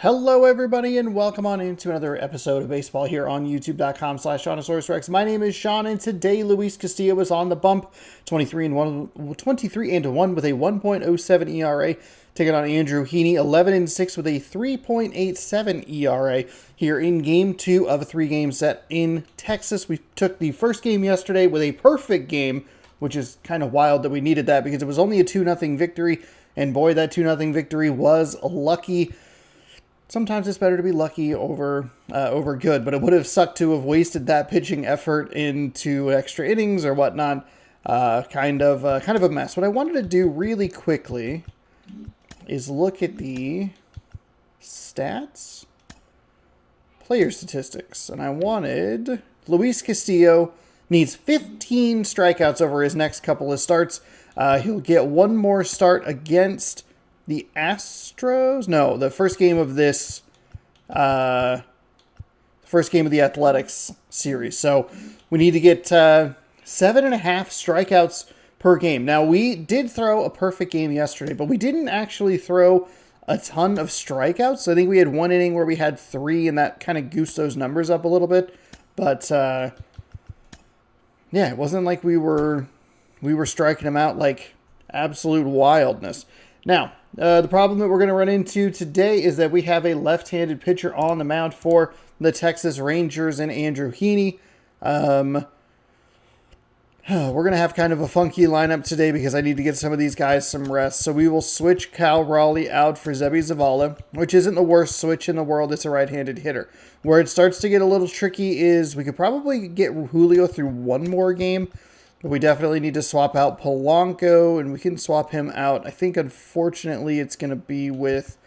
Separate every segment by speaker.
Speaker 1: Hello, everybody, and welcome on into another episode of baseball here on youtube.com/SeanOsaurusRex. My name is Sean, and today Luis Castillo is on the bump, 23-1 with a 1.07 ERA, taking on Andrew Heaney, 11-6 with a 3.87 ERA here in Game 2 of a 3-game set in Texas. We took the first game yesterday with a perfect game, which is kind of wild that we needed that because it was only a 2-0 victory, and boy, that 2-0 victory was lucky. Sometimes it's better to be lucky over good, but it would have sucked to have wasted that pitching effort into extra innings or whatnot. Kind of a mess. What I wanted to do really quickly is look at the stats, player statistics, and I wanted Luis Castillo needs 15 strikeouts over his next couple of starts. He'll get one more start against the Astros? No, the first game of this, first game of the Athletics series. So we need to get 7.5 strikeouts per game. Now, we did throw a perfect game yesterday, but we didn't actually throw a ton of strikeouts. So I think we had one inning where we had 3, and that kind of goosed those numbers up a little bit. But, yeah, it wasn't like we were striking them out like absolute wildness. Now, the problem that we're going to run into today is that we have a left-handed pitcher on the mound for the Texas Rangers and Andrew Heaney. We're going to have kind of a funky lineup today because I need to get some of these guys some rest. So we will switch Cal Raleigh out for Seby Zavala, which isn't the worst switch in the world. It's a right-handed hitter. Where it starts to get a little tricky is we could probably get Julio through one more game. But we definitely need to swap out Polanco, and we can swap him out. I think, unfortunately, it's going to be with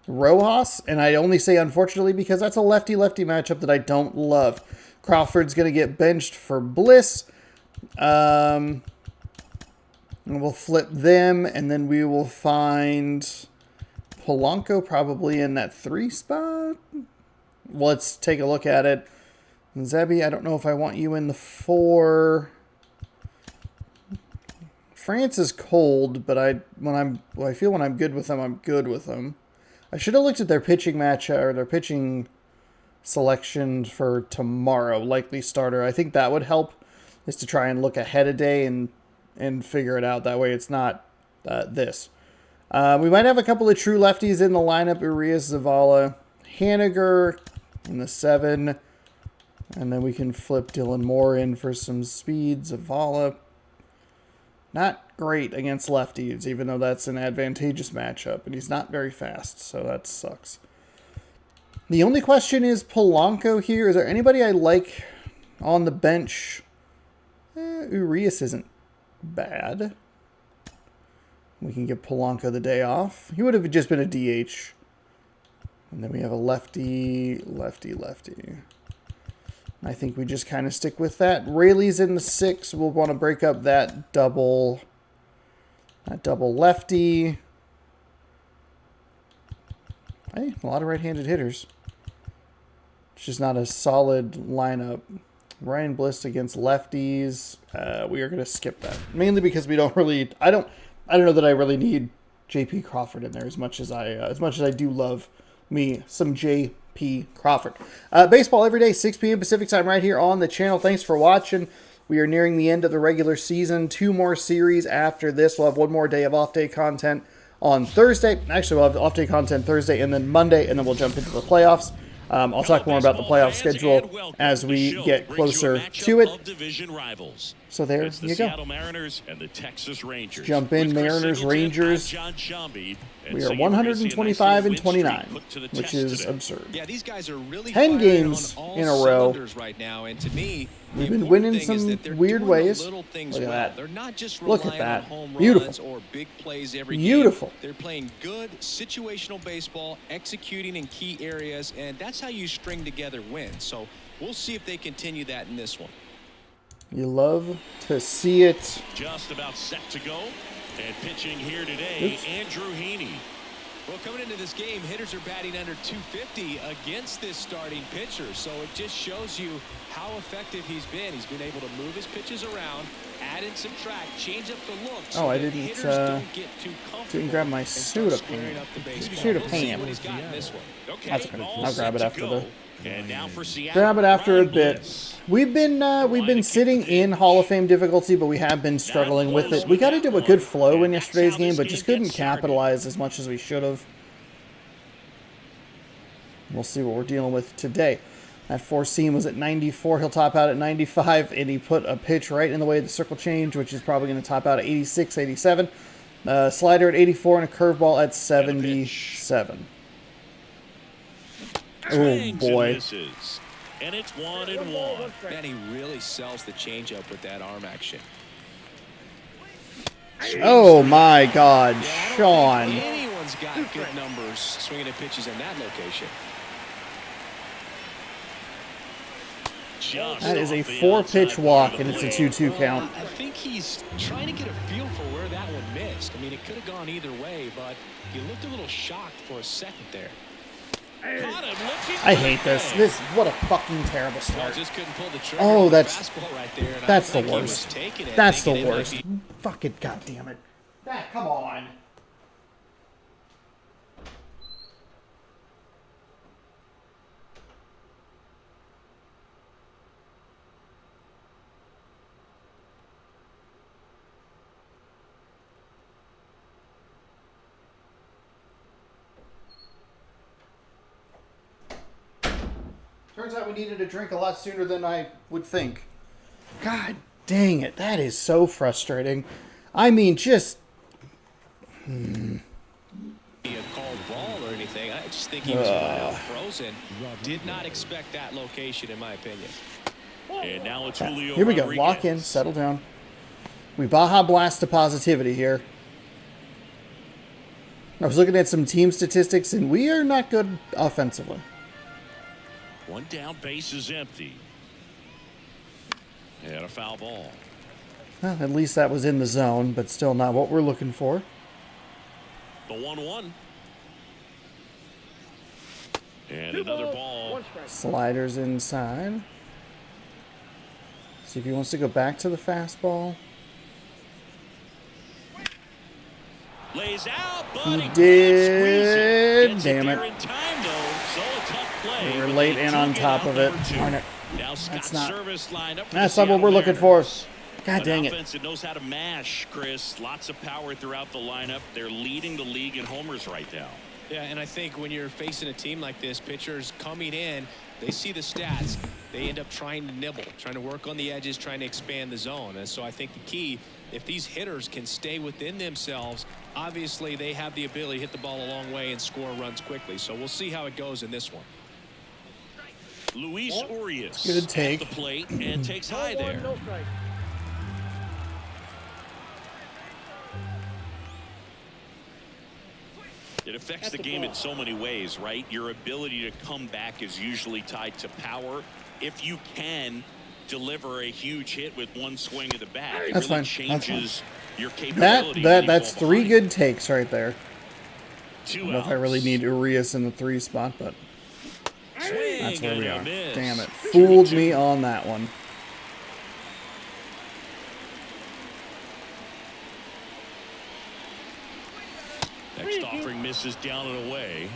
Speaker 1: Rojas. And I only say unfortunately because that's a lefty-lefty matchup that I don't love. Crawford's going to get benched for Bliss. And we'll flip them, and then we will find Polanco probably in that 3 spot. Well, let's take a look at it. Seby, I don't know if I want you in the 4. France is cold, but I feel when I'm good with them, I'm good with them. I should have looked at their pitching match or their pitching selection for tomorrow, likely starter. I think that would help, is to try and look ahead a day and figure it out. That way it's not this. We might have a couple of true lefties in the lineup. Urias, Zavala, Haniger in the 7. And then we can flip Dylan Moore in for some speed. Zavala, not great against lefties, even though that's an advantageous matchup. And he's not very fast, so that sucks. The only question is Polanco here. Is there anybody I like on the bench? Urias isn't bad. We can give Polanco the day off. He would have just been a DH. And then we have a lefty. I think we just kind of stick with that. Rayleigh's in the 6. We'll want to break up that double lefty. Hey, a lot of right-handed hitters. It's just not a solid lineup. Ryan Bliss against lefties. We are going to skip that. Mainly because we don't really... I don't know that I really need J.P. Crawford in there as much as I do love me some J.P. Crawford. Baseball every day, 6 p.m. Pacific time right here on the channel. Thanks for watching. We are nearing the end of the regular season. 2 more series after this. We'll have 1 more day of off-day content on Thursday. Actually, we'll have off-day content Thursday and then Monday, and then we'll jump into the playoffs. I'll talk more about the playoff schedule as we get closer to it. So there you go.
Speaker 2: Mariners and the Texas Rangers.
Speaker 1: Jump in, Mariners, Rangers. We are 125-29, which is absurd.
Speaker 3: Yeah, these guys are really
Speaker 1: 10 games in a row
Speaker 3: right now, and to me,
Speaker 1: we've been winning some weird ways. Look at that.
Speaker 3: They're not just
Speaker 1: Look at that.
Speaker 3: on home
Speaker 1: Beautiful.
Speaker 3: runs or big plays every
Speaker 1: Beautiful.
Speaker 3: game. They're playing good situational baseball, executing in key areas, and that's how you string together wins. So we'll see if they continue that in this one.
Speaker 1: You love to see it.
Speaker 2: Just about set to go. And pitching here today, Andrew Heaney.
Speaker 3: Well, coming into this game, hitters are batting under 250 against this starting pitcher. So it just shows you how effective he's been. He's been able to move his pitches around, Add and subtract, change up the look.
Speaker 1: Oh, I didn't grab my soda pan. Soda pan. That's okay. I'll grab it after the. Grab it after a bit. We've been sitting in Hall of Fame difficulty, but we have been struggling with it. We got into a good flow in yesterday's game, but just couldn't capitalize as much as we should have. We'll see what we're dealing with today. That four seam was at 94. He'll top out at 95, and he put a pitch right in the way of the circle change, which is probably going to top out at 86, 87. Slider at 84 and a curveball at 77. Oh boy!
Speaker 2: And it's 1-1.
Speaker 3: Man, he really sells the changeup with that arm action.
Speaker 1: Oh my God, Sean!
Speaker 3: Anyone's got good numbers swinging at pitches in that location.
Speaker 1: That is a 4-pitch walk, and it's a 2-2 count.
Speaker 3: I think he's trying to get a feel for where that one missed. I mean, it could have gone either way, but he looked a little shocked for a second there.
Speaker 1: I hate this. What a fucking terrible start.
Speaker 3: Just couldn't pull the trigger.
Speaker 1: Oh, that's
Speaker 3: the
Speaker 1: worst. That's the worst. Fuck it, goddamn it. Come on. Turns out we needed a drink a lot sooner than I would think. God dang it. That is so frustrating. I mean, just...
Speaker 3: A called ball or anything. I just think he was flat out frozen. Did not expect that location, in my opinion.
Speaker 2: And now it's Julio
Speaker 1: Here we go.
Speaker 2: Rodriguez.
Speaker 1: Lock in. Settle down. We Baja Blast to positivity here. I was looking at some team statistics, and we are not good offensively.
Speaker 2: One down, base is empty. And a foul ball.
Speaker 1: Well, at least that was in the zone, but still not what we're looking for.
Speaker 2: The 1-1. And another ball.
Speaker 1: Sliders inside. See if he wants to go back to the fastball.
Speaker 2: Lays out, but
Speaker 1: he did.
Speaker 2: Gets
Speaker 1: Damn it.
Speaker 2: In time, though, so a tough play.
Speaker 1: We were late in on top of it. Darn it.
Speaker 2: Now
Speaker 1: That's
Speaker 2: not
Speaker 1: not what we're looking for. God dang it.
Speaker 2: Offense that knows how to mash, Chris. Lots of power throughout the lineup. They're leading the league in homers right now.
Speaker 3: Yeah, and I think when you're facing a team like this, pitchers coming in, they see the stats. They end up trying to nibble, trying to work on the edges, trying to expand the zone. And so I think the key, if these hitters can stay within themselves, obviously they have the ability to hit the ball a long way and score runs quickly. So we'll see how it goes in this one.
Speaker 2: Luis Urias
Speaker 1: Good take.
Speaker 2: at the plate and takes high there. It affects the game in so many ways, right? Your ability to come back is usually tied to power. If you can deliver a huge hit with one swing of the bat, it really changes your capability.
Speaker 1: That's 3 good takes right there. I
Speaker 2: 2
Speaker 1: don't know if I really need Urias in the 3 spot, but that's where we are. Damn it. Fooled me on that one.
Speaker 2: Next offering misses down and away.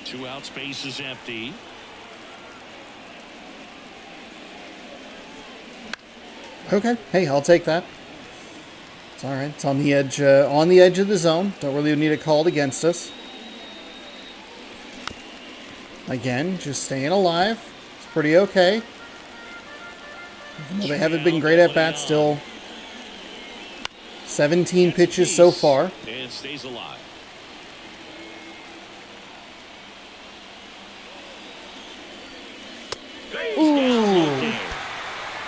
Speaker 2: 2 outs, base is empty.
Speaker 1: Okay. Hey, I'll take that. It's all right. It's on the edge of the zone. Don't really need it called against us. Again, just staying alive. It's pretty okay. Even though they haven't been great at bats, still 17 pitches so far.
Speaker 2: And stays alive.
Speaker 1: Ooh.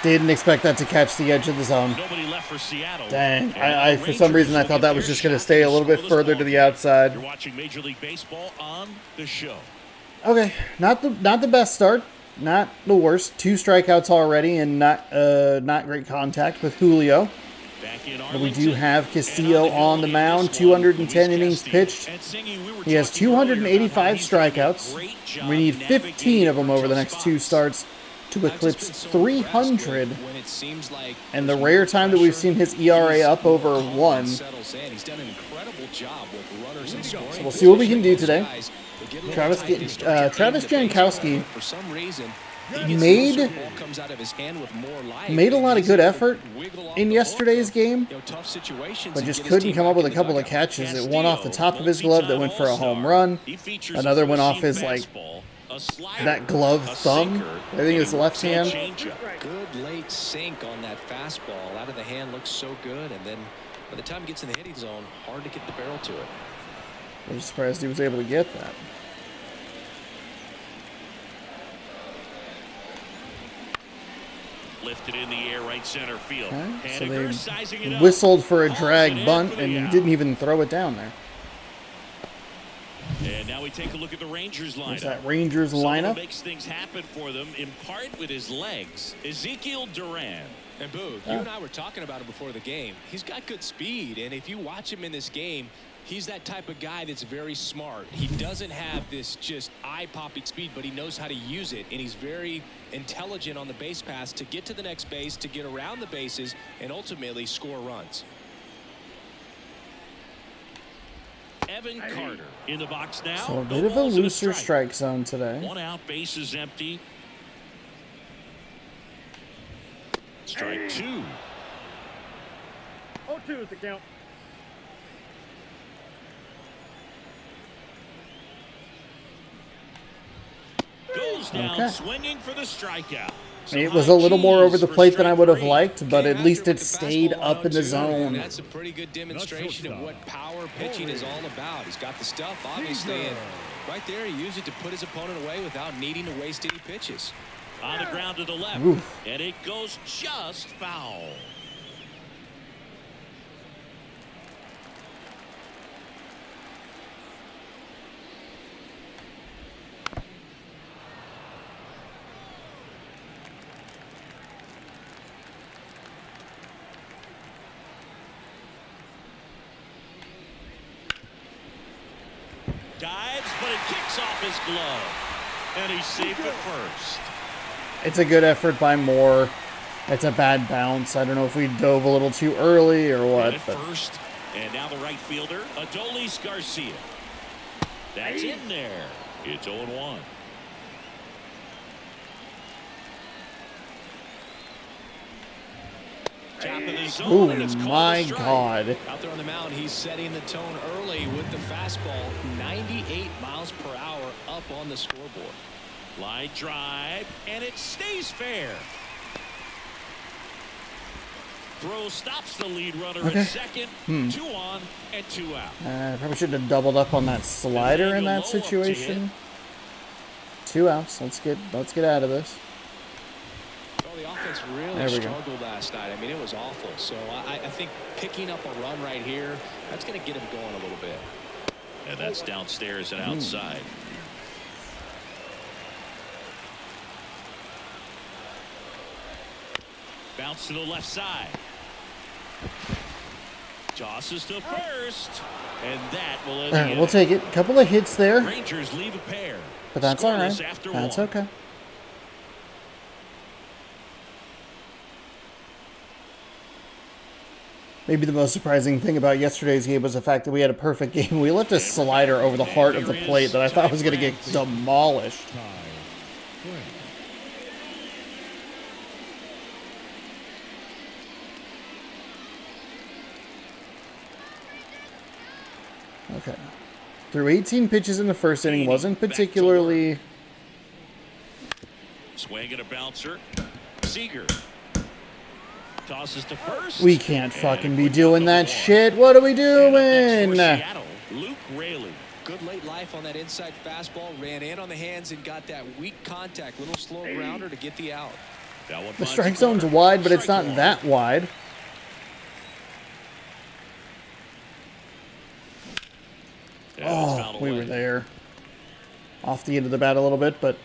Speaker 1: Didn't expect that to catch the edge of the zone.
Speaker 2: Nobody left for Seattle.
Speaker 1: Dang. I for some reason I thought that was just going to stay a little bit further to the outside.
Speaker 2: You're watching Major League Baseball on the show.
Speaker 1: Okay, not the best start, not the worst. 2 strikeouts already, and not great contact with Julio. But we do have Castillo on the mound, 210 innings pitched. He has 285 strikeouts. We need 15 of them over the next 2 starts to eclipse 300, and the rare time that we've seen his ERA up over 1. So we'll see what we can do today. Travis Jankowski made a lot of good effort in yesterday's game, but just couldn't come up with a couple of catches. It one off the top of his glove that went for a home run. Another went off his, like, that glove thumb. I think it's left hand.
Speaker 3: Good late sink on that fastball. Out of the hand looks so good, and then by the time it gets in the hitting zone, hard to get the barrel to it.
Speaker 1: I'm surprised he was able to get that.
Speaker 2: Lifted in the air, right center field.
Speaker 1: Okay, so they whistled for a drag bunt, and he didn't even throw it down there.
Speaker 2: And now we take a look at the Rangers lineup.
Speaker 1: There's that Rangers lineup.
Speaker 2: Makes things happen for them in part with his legs. Ezekiel Duran.
Speaker 3: And Boog, you and I were talking about him before the game. He's got good speed, and if you watch him in this game, he's that type of guy that's very smart. He doesn't have this just eye-popping speed, but he knows how to use it, and he's very intelligent on the base pass to get to the next base, to get around the bases, and ultimately score runs.
Speaker 2: Evan Carter in the box now.
Speaker 1: So a bit of a looser strike zone today.
Speaker 2: 1 out, base is empty. Strike 2.
Speaker 4: 0-2 is the count.
Speaker 2: Goes down swinging for the strikeout.
Speaker 1: It was a little more over the plate than I would have liked, but at least it stayed up in the zone.
Speaker 3: That's a pretty good demonstration of what power pitching is all about. He's got the stuff, obviously, and right there he used it to put his opponent away without needing to waste any pitches.
Speaker 2: On the ground to the left, and it goes just foul. Dives, but it kicks off his glove, and he's safe at first.
Speaker 1: It's a good effort by Moore. It's a bad bounce. I don't know if we dove a little too early or what.
Speaker 2: At first, and now the right fielder, Adolis Garcia. That's in there. It's 0-1. Top of the zone, and it's
Speaker 1: my God.
Speaker 3: Out there on the mound, he's setting the tone early with the fastball. 98 miles per hour up on the scoreboard.
Speaker 2: Line drive, and it stays fair. Throw stops the lead runner at second. 2 on and 2 out.
Speaker 1: Probably should have doubled up on that slider in that situation. 2 outs. Let's get out of this.
Speaker 3: Well, the offense really struggled last night. I mean, it was awful. So I think picking up a run right here, that's going to get him going a little bit.
Speaker 2: And that's downstairs and outside. Bounce to the left side. Tosses to first, and that will end the inning.
Speaker 1: We'll take it. A couple of hits there.
Speaker 2: Rangers leave a pair.
Speaker 1: But that's all right. That's okay. Maybe the most surprising thing about yesterday's game was the fact that we had a perfect game. We left a slider over the heart of the plate that I thought was going to get demolished. Okay. Threw 18 pitches in the first inning. Wasn't particularly...
Speaker 2: Swing and a bouncer. Seager. Tosses to first.
Speaker 1: We can't fucking be doing that shit. What are we doing?
Speaker 2: Luke Raley.
Speaker 3: Good late life on that inside fastball. Ran in on the hands and got that weak contact. Little slow grounder to get the out.
Speaker 1: The strike zone's wide, but it's not that wide. Oh, we were there. Off the end of the bat a little bit, but...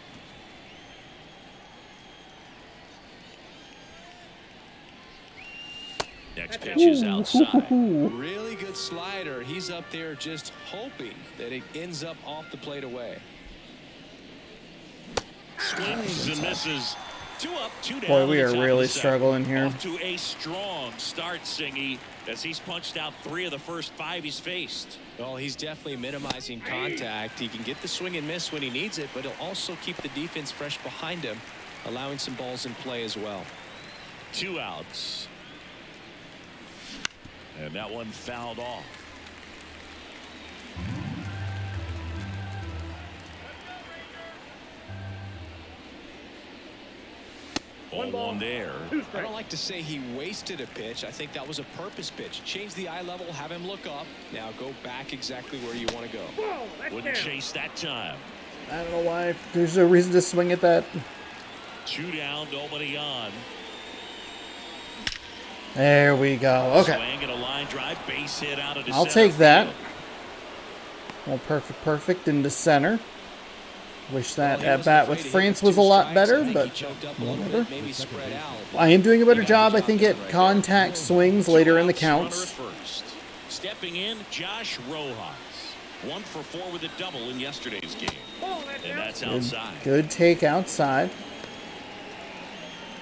Speaker 2: Next pitch is outside.
Speaker 3: Really good slider. He's up there just hoping that it ends up off the plate away.
Speaker 2: Swings and misses. 2 up, 2 down.
Speaker 1: Boy, we
Speaker 2: at
Speaker 1: are
Speaker 2: the top of
Speaker 1: really
Speaker 2: the second.
Speaker 1: struggling here.
Speaker 2: Off to a strong start, Singy, as he's punched out 3 of the first 5 he's faced.
Speaker 3: Well, he's definitely minimizing contact. He can get the swing and miss when he needs it, but he'll also keep the defense fresh behind him, allowing some balls in play as well.
Speaker 2: 2 outs. And that one fouled off. One there.
Speaker 3: I don't like to say he wasted a pitch. I think that was a purpose pitch. Change the eye level, have him look up. Now go back exactly where you want to go.
Speaker 2: Wouldn't chase that time.
Speaker 1: I don't know why. There's no reason to swing at that.
Speaker 2: 2 down, nobody on.
Speaker 1: There we go. Okay.
Speaker 2: Swing and a line drive, base hit out of the
Speaker 1: I'll
Speaker 2: center
Speaker 1: take that.
Speaker 2: field.
Speaker 1: Well, perfect into center. Wish that
Speaker 3: Well, he
Speaker 1: at
Speaker 3: wasn't
Speaker 1: bat
Speaker 3: afraid
Speaker 1: with
Speaker 3: to hit
Speaker 1: France
Speaker 3: with
Speaker 1: was
Speaker 3: 2
Speaker 1: a lot
Speaker 3: strikes.
Speaker 1: better,
Speaker 3: I think
Speaker 1: but
Speaker 3: he choked up a little
Speaker 1: whatever.
Speaker 3: bit, maybe spread out.
Speaker 1: I am doing a better
Speaker 3: He got
Speaker 1: job,
Speaker 3: the
Speaker 1: I think,
Speaker 3: job
Speaker 1: at
Speaker 3: done right
Speaker 1: contact swings later in the
Speaker 2: Two outs, runner
Speaker 1: counts.
Speaker 2: at first. Stepping in, Josh Rojas. 1 for 4 with a double in yesterday's game. And that's outside.
Speaker 1: Good take outside.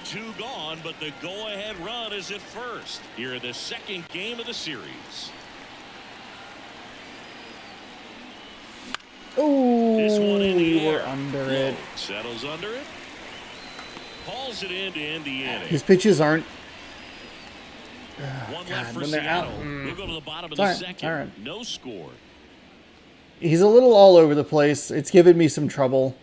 Speaker 2: 2 gone, but the go-ahead run is at first. Here in the second game of the series.
Speaker 1: Ooh,
Speaker 2: This one in the
Speaker 1: we were
Speaker 2: air.
Speaker 1: under
Speaker 2: Low.
Speaker 1: it.
Speaker 2: Settles under it. Hauls it in to end the inning.
Speaker 1: His pitches aren't.
Speaker 2: One
Speaker 1: God,
Speaker 2: left for
Speaker 1: when they're out,
Speaker 2: Seattle. We'll go to the bottom of
Speaker 1: All
Speaker 2: the
Speaker 1: right,
Speaker 2: second.
Speaker 1: all right.
Speaker 2: No score.
Speaker 1: He's a little all over the place. It's giving me some trouble.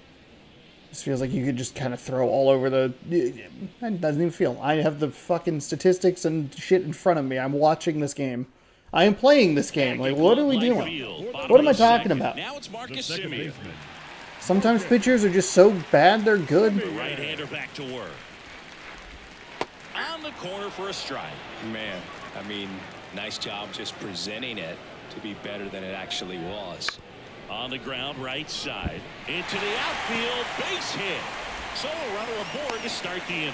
Speaker 1: This feels like you could just kind of throw all over the... It doesn't even feel. I have the fucking statistics and shit in front of me. I'm watching this game. I am playing this game. Like, what are we doing? What am I talking about?
Speaker 2: Now it's Marcus Semien.
Speaker 1: Sometimes pitchers are just so bad they're good.
Speaker 2: The right-hander back to work. On the corner for a strike.
Speaker 3: Man, I mean, nice job just presenting it to be better than it actually was.
Speaker 2: On the ground, right side. Into the outfield, base hit. So a runner aboard to start the inning.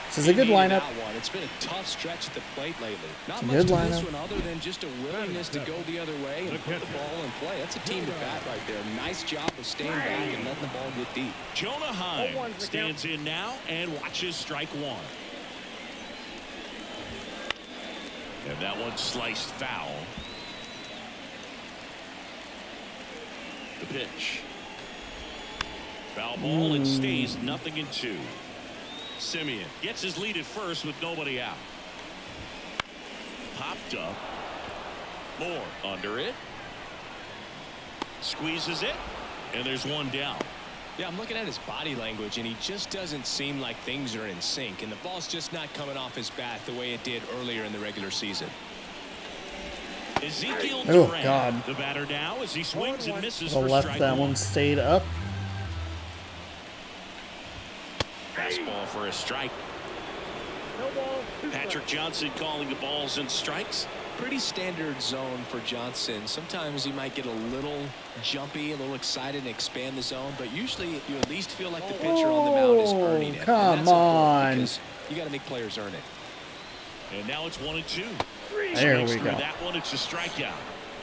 Speaker 1: This is a good
Speaker 3: He needed
Speaker 1: lineup.
Speaker 3: that one. It's been a tough stretch at the plate lately. Not
Speaker 1: a
Speaker 3: much
Speaker 1: good
Speaker 3: to this
Speaker 1: lineup.
Speaker 3: one other than just a willingness to go the other way and put the ball in play. That's a team to bat right there. Nice job of staying back and letting the ball get deep.
Speaker 2: Jonah Heim stands in now and watches strike 1. And that one sliced foul. The pitch. Foul ball. It stays 0-2. Semien gets his lead at first with nobody out. Popped up. Moore under it. Squeezes it. And there's one down.
Speaker 3: Yeah, I'm looking at his body language, and he just doesn't seem like things are in sync, and the ball's just not coming off his bat the way it did earlier in the regular season.
Speaker 2: Ezekiel
Speaker 1: Oh,
Speaker 2: Duran,
Speaker 1: God.
Speaker 2: the batter now as he swings and misses
Speaker 1: The
Speaker 2: for
Speaker 1: left,
Speaker 2: strike
Speaker 1: that
Speaker 2: 1.
Speaker 1: one stayed up.
Speaker 2: Fastball for a strike. Patrick Johnson calling the balls and strikes.
Speaker 3: Pretty standard zone for Johnson. Sometimes he might get a little jumpy, a little excited and expand the zone, but usually you at least feel like the pitcher on the mound is earning it. And
Speaker 1: Come
Speaker 3: that's important
Speaker 1: on.
Speaker 3: because you got to make players earn it.
Speaker 2: And now it's 1-2.
Speaker 1: There
Speaker 2: Swings
Speaker 1: we
Speaker 2: through
Speaker 1: go.
Speaker 2: that one. It's a strikeout.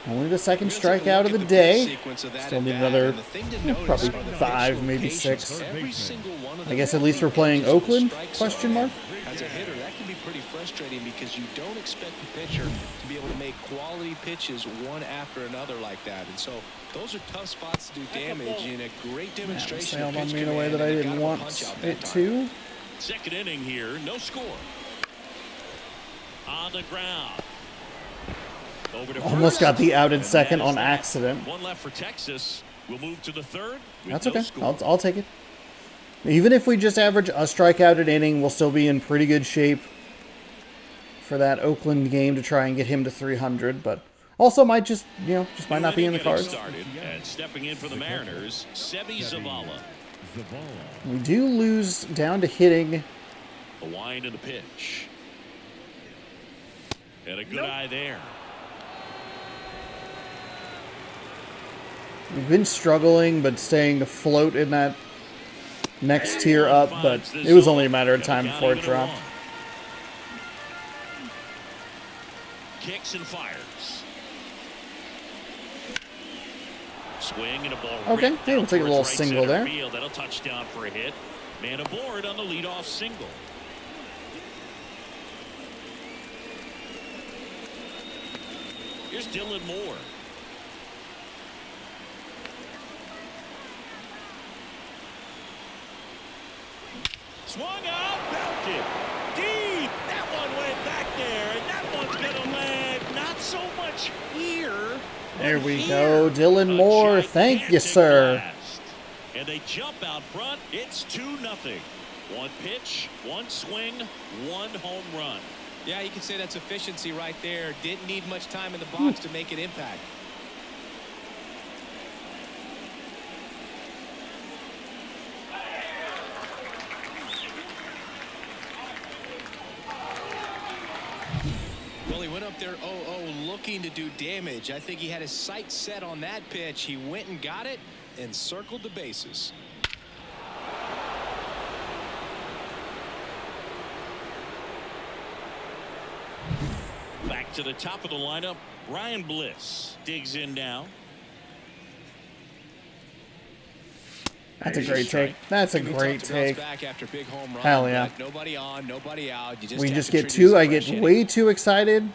Speaker 1: Only the second
Speaker 3: We're gonna take a
Speaker 1: strikeout
Speaker 3: look
Speaker 1: of
Speaker 3: at
Speaker 1: the
Speaker 3: pitch
Speaker 1: day.
Speaker 3: sequence of that
Speaker 1: Still
Speaker 3: at
Speaker 1: need
Speaker 3: bat,
Speaker 1: another,
Speaker 3: and the thing to notice
Speaker 1: probably
Speaker 3: are the
Speaker 1: 5,
Speaker 3: pitch
Speaker 1: maybe
Speaker 3: locations.
Speaker 1: 6.
Speaker 3: Every single one of
Speaker 1: I guess
Speaker 3: them
Speaker 1: at least we're playing
Speaker 3: is a
Speaker 1: Oakland?
Speaker 3: strike zone.
Speaker 1: Question mark.
Speaker 3: As a hitter, that can be pretty frustrating because you don't expect the pitcher to be able to make quality pitches one after another like that. And so those are tough spots to do damage, and a great demonstration of
Speaker 1: Sailed on
Speaker 3: pitch
Speaker 1: me in a way
Speaker 3: command,
Speaker 1: that I
Speaker 3: and they
Speaker 1: didn't
Speaker 3: got him a
Speaker 1: want
Speaker 3: punch out
Speaker 1: it
Speaker 3: that time.
Speaker 1: to.
Speaker 2: Second inning here. No score. On the ground. Over to
Speaker 1: Almost
Speaker 2: first.
Speaker 1: got the outed
Speaker 2: And
Speaker 1: second
Speaker 2: that is
Speaker 1: on
Speaker 2: that.
Speaker 1: accident.
Speaker 2: One left for Texas. We'll move to the third. With
Speaker 1: That's
Speaker 2: no
Speaker 1: okay.
Speaker 2: score.
Speaker 1: I'll take it. Even if we just average a strikeout an inning, we'll still be in pretty good shape for that Oakland game to try and get him to 300. But also might just, might not be in the cards.
Speaker 2: Started, and stepping in for the Mariners, Sebi Zavala.
Speaker 1: We do lose down to hitting.
Speaker 2: A wind of the pitch. And a good eye there.
Speaker 1: We've been struggling, but staying afloat in that next tier up. But it was only a matter of time before it dropped.
Speaker 2: Kicks and fires. Swing and a ball.
Speaker 1: Okay,
Speaker 2: ripped
Speaker 1: hey, we'll
Speaker 2: out
Speaker 1: take a
Speaker 2: towards
Speaker 1: little
Speaker 2: right
Speaker 1: single
Speaker 2: center
Speaker 1: there.
Speaker 2: field. That'll touch down for a hit. Man aboard on the leadoff single. Here's Dylan Moore. Swung out, belted deep. That one went back there, and that one's gonna land not so much here.
Speaker 1: There we go, Dylan Moore. Thank you, sir.
Speaker 2: Blast. And they jump out front. It's 2-0. One pitch, one swing, one home run.
Speaker 3: Yeah, you can say that's efficiency right there. Didn't need much time in the box to make an impact. Well, he went up there 0-0 looking to do damage. I think he had his sights set on that pitch. He went and got it and circled the bases.
Speaker 2: Back to the top of the lineup, Ryan Bliss digs in now.
Speaker 1: That's a great take. That's a great take.
Speaker 3: Back after big home run,
Speaker 1: Hell yeah.
Speaker 3: Nobody on, nobody out. You
Speaker 1: We
Speaker 3: have
Speaker 1: just
Speaker 3: to
Speaker 1: get
Speaker 3: treat it
Speaker 1: too,
Speaker 3: as a
Speaker 1: I get
Speaker 3: fresh
Speaker 1: way
Speaker 3: inning.
Speaker 1: too excited.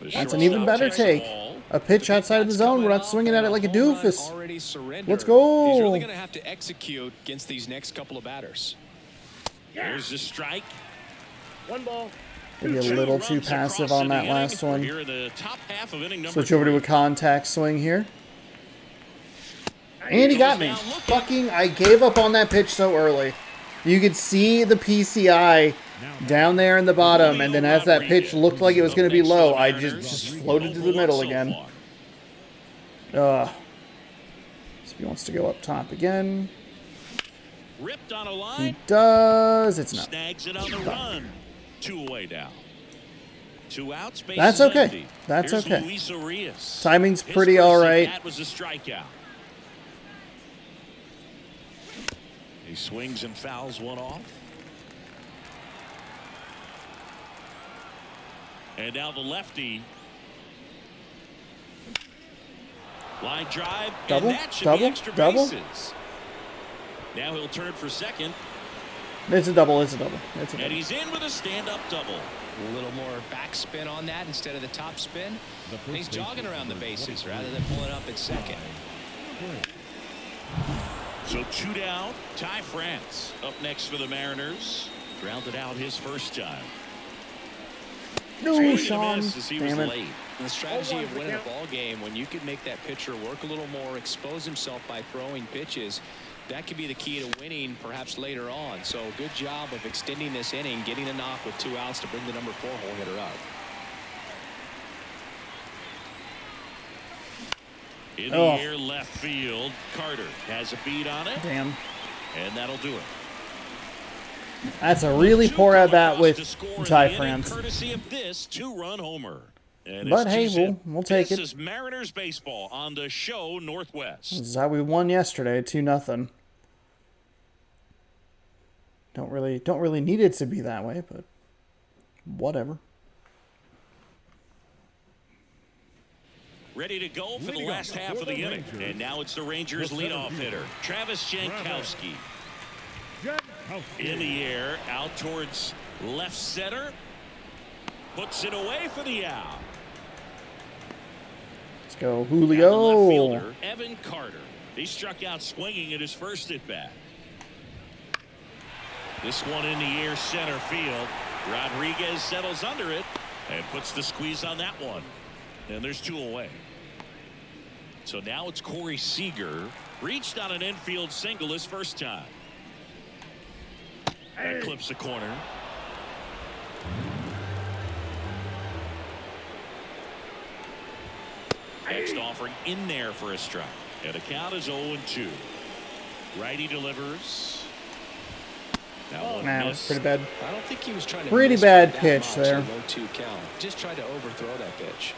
Speaker 1: That's an even better take. A pitch outside of the zone. We're not swinging at it like a doofus. Let's go.
Speaker 3: He's really going to have to execute against these next couple of batters.
Speaker 2: Here's the strike.
Speaker 4: One ball.
Speaker 1: Maybe a little too passive on that last one.
Speaker 2: Here in the top half of inning number
Speaker 1: Switch over to a
Speaker 2: 3.
Speaker 1: contact swing here. And he got me. Fucking, I gave up on that pitch so early. You could see the PCI down there in the bottom, and then as that pitch looked like it was going to be low, I just floated to the middle again. So he wants to go up top again.
Speaker 2: Ripped on a
Speaker 1: He
Speaker 2: line.
Speaker 1: does. It's not.
Speaker 2: Snags it on the run. 2 away now. 2 outs.
Speaker 1: That's okay. That's okay.
Speaker 2: Luis Urias.
Speaker 1: Timing's
Speaker 2: His
Speaker 1: pretty
Speaker 2: first
Speaker 1: all
Speaker 2: at
Speaker 1: right.
Speaker 2: bat was a strikeout. He swings and fouls one off. And now the lefty. Line drive.
Speaker 1: Double,
Speaker 2: and that should
Speaker 1: double,
Speaker 2: be extra
Speaker 1: double.
Speaker 2: bases. Now he'll turn for second.
Speaker 1: It's a double. It's a double. It's a
Speaker 2: And
Speaker 1: double.
Speaker 2: he's in with a stand-up double.
Speaker 3: A little more backspin on that instead of the top spin. And he's jogging around the bases rather than pulling up at second.
Speaker 2: So 2 down. Ty France up next for the Mariners. Grounded out his first time.
Speaker 1: No,
Speaker 2: Swing and a
Speaker 1: Sean.
Speaker 2: miss as he was
Speaker 1: Damn it.
Speaker 2: late.
Speaker 3: And the strategy of winning a ball game, when you can make that pitcher work a little more, expose himself by throwing pitches, that could be the key to winning perhaps later on. So good job of extending this inning, getting a knock with 2 outs to bring the number 4 hole hitter up.
Speaker 2: In the air left field. Carter has a beat on it.
Speaker 1: Damn.
Speaker 2: And that'll do it.
Speaker 1: That's a really poor at bat with Ty France.
Speaker 2: Courtesy of this 2-run homer. And
Speaker 1: But
Speaker 2: it's
Speaker 1: hey,
Speaker 2: 2-0.
Speaker 1: we'll take
Speaker 2: This
Speaker 1: it.
Speaker 2: is Mariners baseball on the show Northwest.
Speaker 1: This is how we won yesterday, 2-0. Don't really need it to be that way, but whatever.
Speaker 2: Ready to go for the last half of the inning. And now it's the Rangers leadoff hitter, Travis Jankowski. In the air, out towards left center. Puts it away for the out.
Speaker 1: Let's go,
Speaker 2: Now the left
Speaker 1: Julio.
Speaker 2: fielder, Evan Carter. He struck out swinging at his first at bat. This one in the air center field. Rodriguez settles under it and puts the squeeze on that one. And there's 2 away. So now it's Corey Seager. Reached on an infield single his first time. That clips the corner. Next offering in there for a strike. And the count is 0-2. Righty delivers. That one
Speaker 1: Nah, it was
Speaker 2: missed.
Speaker 1: pretty bad.
Speaker 3: I don't think he was trying to
Speaker 1: Pretty
Speaker 3: miss
Speaker 1: bad
Speaker 3: that
Speaker 1: pitch
Speaker 3: much,
Speaker 1: there.
Speaker 3: a low 2 count. Just tried to overthrow that pitch.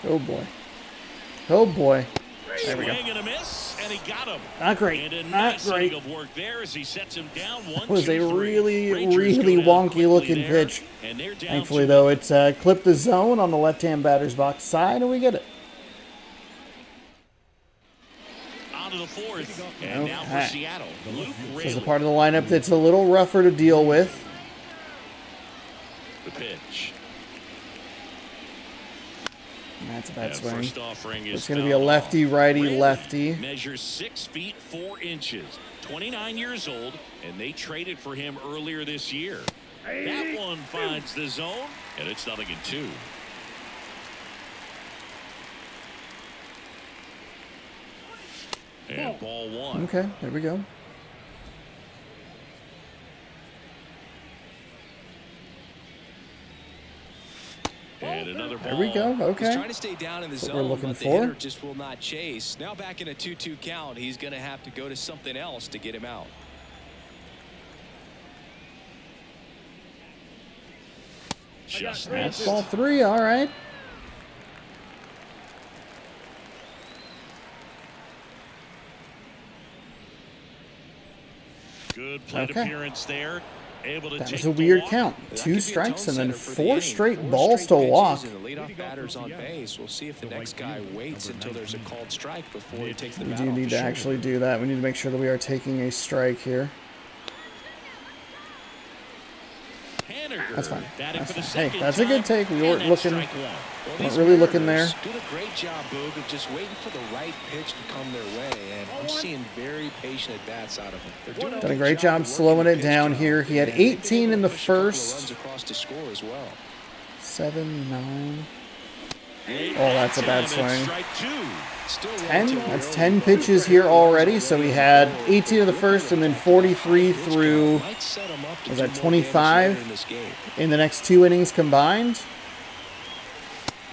Speaker 1: Oh boy. Oh boy. There we go.
Speaker 2: Swing and a miss, and he got him.
Speaker 1: Not great.
Speaker 2: And a
Speaker 1: Not
Speaker 2: nice
Speaker 1: great.
Speaker 2: inning of work there as he sets him down.
Speaker 1: That was a
Speaker 2: 1-2-3.
Speaker 1: really,
Speaker 2: Rangers
Speaker 1: really
Speaker 2: go down
Speaker 1: wonky
Speaker 2: quickly
Speaker 1: looking
Speaker 2: there,
Speaker 1: pitch.
Speaker 2: and they're down
Speaker 1: Thankfully,
Speaker 2: 2-0.
Speaker 1: though, it's clipped the zone on the left-hand batter's box side, and we get it.
Speaker 2: into the fourth. And now for Seattle, Luke Raley.
Speaker 1: This is a part of the lineup that's a little rougher to deal with.
Speaker 2: The pitch.
Speaker 1: That's a bad swing.
Speaker 2: First offering is
Speaker 1: It's going to be a lefty, righty,
Speaker 2: Raley
Speaker 1: lefty.
Speaker 2: measures 6 feet 4 inches, 29 years old, and they traded for him earlier this year. That one finds the zone, and it's 0-2. And ball 1.
Speaker 1: Okay, there we go.
Speaker 2: And another ball.
Speaker 1: There we go. Okay.
Speaker 3: He's trying to stay down in the
Speaker 1: That's what
Speaker 3: zone,
Speaker 1: we're looking
Speaker 3: but the
Speaker 1: for.
Speaker 3: hitter just will not chase. Now back in a 2-2 count, he's going to have to go to something else to get him out.
Speaker 2: Just
Speaker 1: That's
Speaker 2: missed.
Speaker 1: ball 3. All right.
Speaker 2: Good plate
Speaker 1: Okay.
Speaker 2: appearance there. Able to
Speaker 1: That
Speaker 2: take
Speaker 1: was a
Speaker 2: the
Speaker 1: weird
Speaker 2: walk.
Speaker 1: count.
Speaker 3: That
Speaker 1: 2
Speaker 3: could be a
Speaker 1: strikes
Speaker 3: tone
Speaker 1: and then
Speaker 3: setter for the
Speaker 1: 4
Speaker 3: inning.
Speaker 1: straight
Speaker 3: 4
Speaker 1: balls
Speaker 3: straight
Speaker 1: to
Speaker 3: pitches
Speaker 1: walk.
Speaker 3: and the leadoff batter's on base. We'll see if the next guy waits until there's a called strike before he takes the
Speaker 1: We
Speaker 3: bat
Speaker 1: do
Speaker 3: off
Speaker 1: need
Speaker 3: the
Speaker 1: to
Speaker 3: shoulder.
Speaker 1: actually do that. We need to make sure that we are taking a strike here. That's fine. That's fine. Hey, that's a good take. We weren't looking,
Speaker 3: Well,
Speaker 1: weren't
Speaker 3: these
Speaker 1: really looking there.
Speaker 3: Mariners did a great job, Boog, of just waiting for the right pitch to come their way, and I'm seeing very patient at bats out of them. They're doing
Speaker 1: Done a great job
Speaker 3: working
Speaker 1: slowing
Speaker 3: the
Speaker 1: it
Speaker 3: pitch
Speaker 1: down
Speaker 3: count,
Speaker 1: here. He had
Speaker 3: and they've been
Speaker 1: 18
Speaker 3: able
Speaker 1: in
Speaker 3: to
Speaker 1: the
Speaker 3: push a couple of
Speaker 1: first.
Speaker 3: runs across to score as well.
Speaker 1: 7, 9. Oh, that's a bad swing. 10. That's 10 pitches here already. So we had 18 of the first and then 43 through, was that 25 in the next 2 innings combined.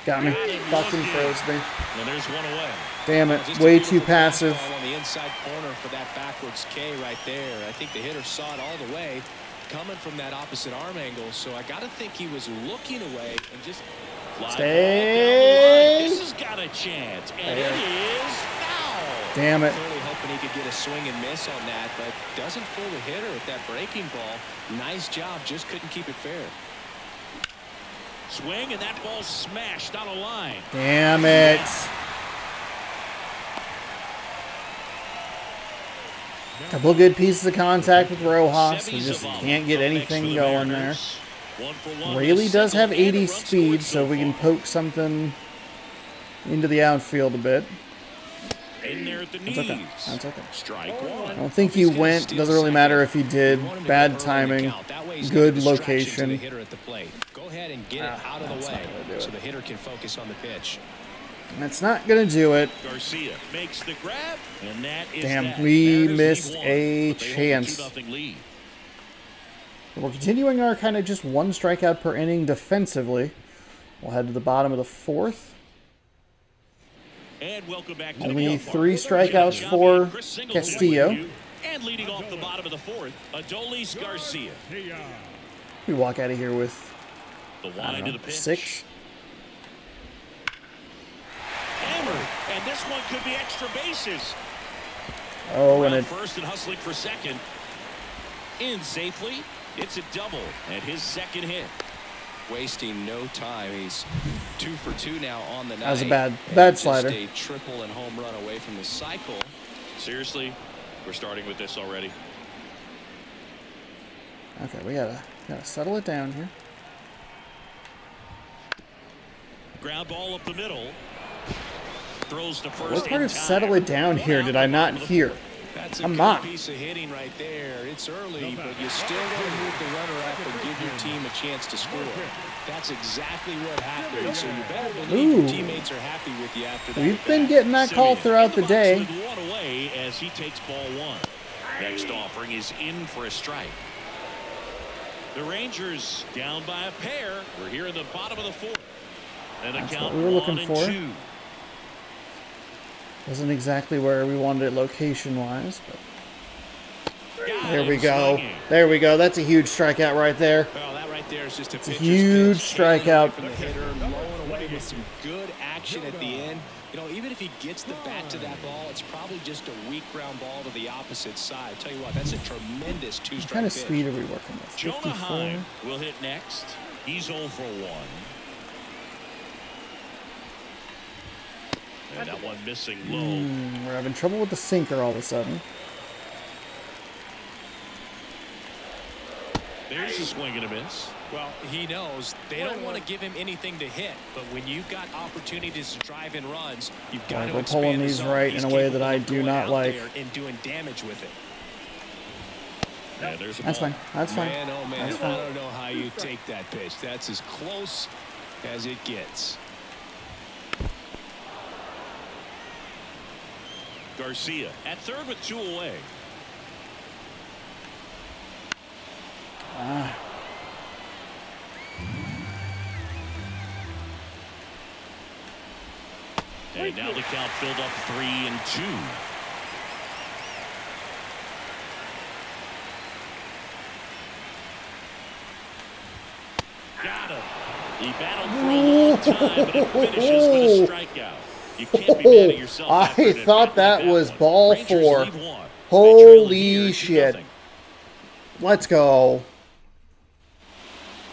Speaker 1: Got me. Fucking froze me.
Speaker 2: And there's one away.
Speaker 1: Damn it. Way too passive.
Speaker 3: On the inside corner for that backwards K right there. I think the hitter saw it all the way coming from that opposite arm angle. So I got to think he was looking away and just
Speaker 1: Stay.
Speaker 2: This has got a chance, and it is foul.
Speaker 1: Damn it.
Speaker 3: clearly hoping he could get a swing and miss on that, but doesn't fool the hitter with that breaking ball. Nice job, just couldn't keep it fair.
Speaker 2: Swing, and that ball smashed out of line.
Speaker 1: Damn it. Couple of good pieces of contact with Rojas. We just can't get anything going there. Raley does have 80 speed, so we can poke something into the outfield a bit.
Speaker 2: In there at the
Speaker 1: That's okay.
Speaker 2: knees.
Speaker 1: That's okay.
Speaker 2: Strike
Speaker 1: I
Speaker 2: one.
Speaker 1: don't think he went. Doesn't really matter if he did. Bad timing. Good location.
Speaker 3: Go ahead and get it out of the way so the hitter can focus on the pitch.
Speaker 1: That's not going to do it.
Speaker 2: Garcia makes the grab, and that is
Speaker 1: Damn,
Speaker 2: that.
Speaker 1: we
Speaker 2: Mariners
Speaker 1: missed
Speaker 2: lead one,
Speaker 1: a
Speaker 2: but they hold
Speaker 1: chance.
Speaker 2: 2-0 lead.
Speaker 1: We're continuing our kind of just 1 strikeout per inning defensively. We'll head to the bottom of the 4th.
Speaker 2: And welcome back to
Speaker 1: Only
Speaker 2: the
Speaker 1: 3 strikeouts for Castillo.
Speaker 2: And leading off the bottom of the 4th, Adolis Garcia.
Speaker 1: We walk out of here with,
Speaker 2: The
Speaker 1: I
Speaker 2: wind
Speaker 1: don't
Speaker 2: of
Speaker 1: know,
Speaker 2: the pitch.
Speaker 1: 6.
Speaker 2: Hammered, and this one could be extra bases.
Speaker 1: Oh, and
Speaker 2: Around
Speaker 1: it.
Speaker 2: first and hustling for second. In safely. It's a double and his second hit.
Speaker 3: Wasting no time. He's 2 for 2 now on the night.
Speaker 1: That was a bad
Speaker 3: And
Speaker 1: slider.
Speaker 3: Just a triple and home run away from the cycle.
Speaker 2: Seriously, we're starting with this already.
Speaker 1: Okay, we gotta settle it down here.
Speaker 2: Ground ball up the middle. Throws to first.
Speaker 1: What part
Speaker 2: in
Speaker 1: of
Speaker 2: time.
Speaker 1: settle it down here did I not hear?
Speaker 3: That's a
Speaker 1: I'm
Speaker 3: good
Speaker 1: not.
Speaker 3: piece of hitting right there. It's early, but you still got to move the runner up and give your team a chance to score. That's exactly what happened. So you better believe your
Speaker 1: Ooh.
Speaker 3: teammates are happy with you after that.
Speaker 1: We've been getting that call throughout the day.
Speaker 2: With one away as he takes ball 1. Next offering is in for a strike. The Rangers down by a pair. We're here in the bottom of the 4th. And a
Speaker 1: That's
Speaker 2: count
Speaker 1: what we were looking
Speaker 2: 1 and
Speaker 1: for.
Speaker 2: 2.
Speaker 1: Wasn't exactly where we wanted it location-wise, but
Speaker 2: Got
Speaker 1: there
Speaker 2: him
Speaker 1: we go.
Speaker 2: swinging.
Speaker 1: There we go. That's a huge strikeout right there.
Speaker 3: Well, that right there is just a pitcher's
Speaker 1: huge
Speaker 3: pitch, taking away
Speaker 1: strikeout.
Speaker 3: from the hitter, blowing away with some good action at the end. You know, even if he gets the bat to that ball, it's probably just a weak ground ball to the opposite side. Tell you what, that's a tremendous
Speaker 1: What
Speaker 3: two-strike
Speaker 1: kind of
Speaker 3: pitch.
Speaker 1: speed are we working with?
Speaker 2: Jonah
Speaker 1: 54.
Speaker 2: Heim will hit next. He's 0 for 1. And that one missing low.
Speaker 1: We're having trouble with the sinker all of a sudden.
Speaker 2: There's a swing and a miss.
Speaker 3: Well, he knows they don't want to give him anything to hit, but when you've got opportunities to drive in runs, you've got to
Speaker 1: We're
Speaker 3: expand
Speaker 1: pulling
Speaker 3: the
Speaker 1: these
Speaker 3: zone.
Speaker 1: right
Speaker 3: He's
Speaker 1: in a way that
Speaker 3: capable
Speaker 1: I
Speaker 3: of
Speaker 1: do
Speaker 3: going
Speaker 1: not
Speaker 3: out
Speaker 1: like.
Speaker 3: there and doing damage with it.
Speaker 2: Yeah, there's a
Speaker 1: That's
Speaker 2: ball.
Speaker 1: fine. That's fine.
Speaker 3: Man, oh man,
Speaker 1: That's
Speaker 3: I
Speaker 1: fine.
Speaker 3: don't know how you take that pitch. That's as close as it gets.
Speaker 2: Garcia at third with 2 away. And now the count filled up 3-2. Got him. He battled for a long time, but it finishes with a strikeout. You can't be mad at yourself. after
Speaker 1: I
Speaker 2: an
Speaker 1: thought
Speaker 2: at-bat
Speaker 1: that
Speaker 2: like
Speaker 1: was
Speaker 2: one.
Speaker 1: ball
Speaker 2: Rangers
Speaker 1: 4.
Speaker 2: lead 1. They trail
Speaker 1: Holy
Speaker 2: here
Speaker 1: shit.
Speaker 2: 2-0.
Speaker 1: Let's go.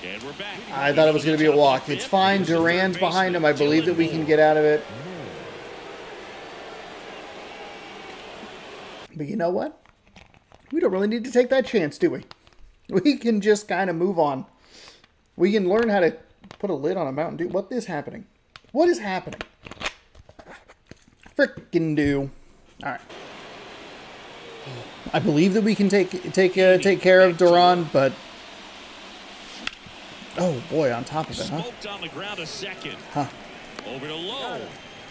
Speaker 2: And we're back.
Speaker 1: I thought it was going to be a walk. It's fine. Duran's behind him. I believe that we can get out of it. But you know what? We don't really need to take that chance, do we? We can just kind of move on. We can learn how to put a lid on a Mountain Dew. What is happening? What is happening? Frickin' do. All right. I believe that we can take care of Duran, but oh boy, on top of it, huh?
Speaker 2: Smoked on the ground a second.
Speaker 1: Huh.
Speaker 2: Over to low.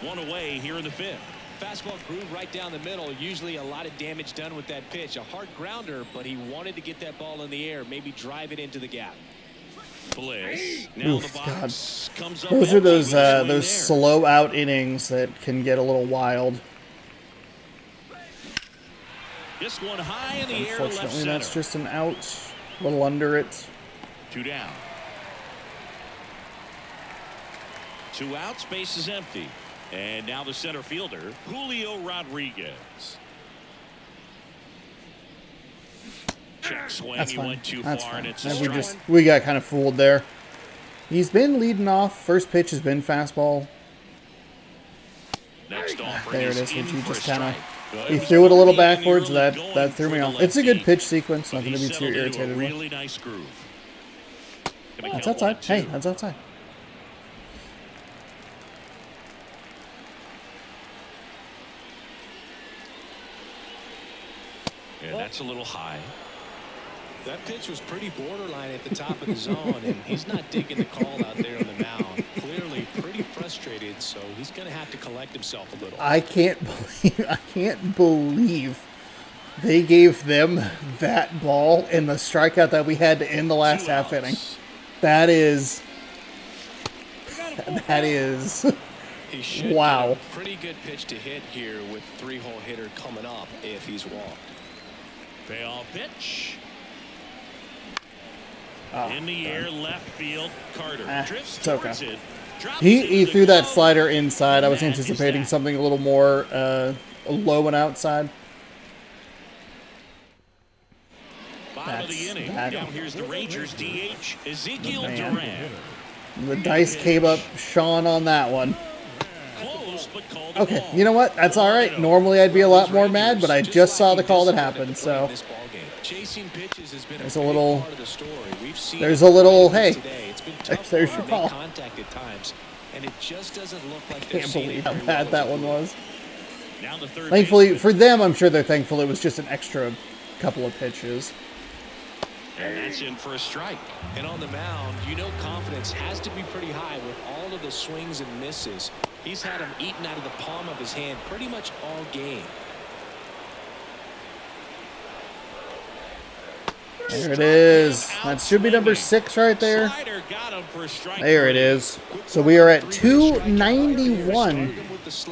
Speaker 2: 1 away here in the 5th.
Speaker 3: Fastball groove right down the middle. Usually a lot of damage done with that pitch. A hard grounder, but he wanted to get that ball in the air, maybe drive it into the gap.
Speaker 2: Bliss. Now
Speaker 1: Oof,
Speaker 2: the box comes up.
Speaker 1: Those are
Speaker 2: empty
Speaker 1: those
Speaker 2: with a swing
Speaker 1: those
Speaker 2: there.
Speaker 1: slow out innings that can get a little wild.
Speaker 2: This one high in the air, left
Speaker 1: Unfortunately,
Speaker 2: center.
Speaker 1: that's just an out, a little under it.
Speaker 2: 2 down. 2 outs, base is empty. And now the center fielder, Julio Rodriguez. Check swing.
Speaker 1: That's
Speaker 2: He
Speaker 1: fine.
Speaker 2: went too
Speaker 1: That's
Speaker 2: far,
Speaker 1: fine.
Speaker 2: and it's a
Speaker 1: And
Speaker 2: strike.
Speaker 1: we got kind of fooled there. He's been leading off. First pitch has been fastball.
Speaker 2: Next offering
Speaker 1: There it is.
Speaker 2: in
Speaker 1: Which he
Speaker 2: for
Speaker 1: just
Speaker 2: a
Speaker 1: kind of
Speaker 2: strike.
Speaker 1: he
Speaker 2: was
Speaker 1: threw it a little
Speaker 2: early in the
Speaker 1: backwards.
Speaker 2: early
Speaker 1: That
Speaker 2: going
Speaker 1: threw
Speaker 2: for
Speaker 1: me
Speaker 2: the
Speaker 1: off. It's a good
Speaker 2: lefty,
Speaker 1: pitch sequence.
Speaker 2: but
Speaker 1: Nothing
Speaker 2: he
Speaker 1: to be too
Speaker 2: settled into a
Speaker 1: irritated with.
Speaker 2: really nice groove. Gonna
Speaker 1: That's
Speaker 2: count
Speaker 1: outside.
Speaker 2: 1-2.
Speaker 1: Hey, that's outside.
Speaker 2: And that's a little high.
Speaker 3: That pitch was pretty borderline at the top of the zone, and he's not digging the call out there on the mound. Clearly pretty frustrated, so he's going to have to collect himself a little.
Speaker 1: I can't believe they gave them that ball in the strikeout that we had to end the last
Speaker 2: 2
Speaker 1: half
Speaker 2: outs.
Speaker 1: inning. That is
Speaker 3: He should
Speaker 1: wow.
Speaker 3: get a pretty good pitch to hit here with 3-hole hitter coming up if he's walked.
Speaker 2: Payoff pitch.
Speaker 1: Oh,
Speaker 2: In the air, left field. Carter drifts
Speaker 1: it's okay.
Speaker 2: towards it. Drops
Speaker 1: He
Speaker 2: into the
Speaker 1: threw that
Speaker 2: glove.
Speaker 1: slider inside. I was
Speaker 2: And that is
Speaker 1: anticipating
Speaker 2: that.
Speaker 1: something a little more low and outside.
Speaker 2: Bottom of the
Speaker 1: That's
Speaker 2: inning.
Speaker 1: bad.
Speaker 2: Now here's the Rangers DH, Ezekiel
Speaker 1: Man.
Speaker 2: Duran.
Speaker 1: The dice came up Sean on that one.
Speaker 2: Close, but called the
Speaker 1: Okay,
Speaker 2: ball.
Speaker 1: you know what? That's all right. Normally I'd be a lot more mad, but I just saw the call that happened, so
Speaker 3: Chasing pitches has been
Speaker 1: there's
Speaker 3: a
Speaker 1: a
Speaker 3: big
Speaker 1: little-
Speaker 3: part of the story. We've seen
Speaker 1: there's
Speaker 3: it
Speaker 1: a little,
Speaker 3: already
Speaker 1: hey,
Speaker 3: today. It's been tough
Speaker 1: there's
Speaker 3: for
Speaker 1: your
Speaker 3: him to make
Speaker 1: call.
Speaker 3: contact at times, and it just doesn't look like they're
Speaker 1: Can't
Speaker 3: seeing
Speaker 1: believe
Speaker 3: it
Speaker 1: how
Speaker 3: very
Speaker 1: bad
Speaker 3: well
Speaker 1: that
Speaker 3: as a
Speaker 1: one
Speaker 3: group.
Speaker 1: was.
Speaker 2: Now the third
Speaker 1: Thankfully,
Speaker 2: baseman.
Speaker 1: for them, I'm sure they're thankful it was just an extra couple of pitches.
Speaker 2: And that's in for a strike.
Speaker 3: And on the mound, you know confidence has to be pretty high with all of the swings and misses. He's had them eaten out of the palm of his hand pretty much all game.
Speaker 1: There it is. That should be number 6 right there.
Speaker 2: Slider got him for strike
Speaker 1: There it
Speaker 2: 3.
Speaker 1: is. So we are at 291.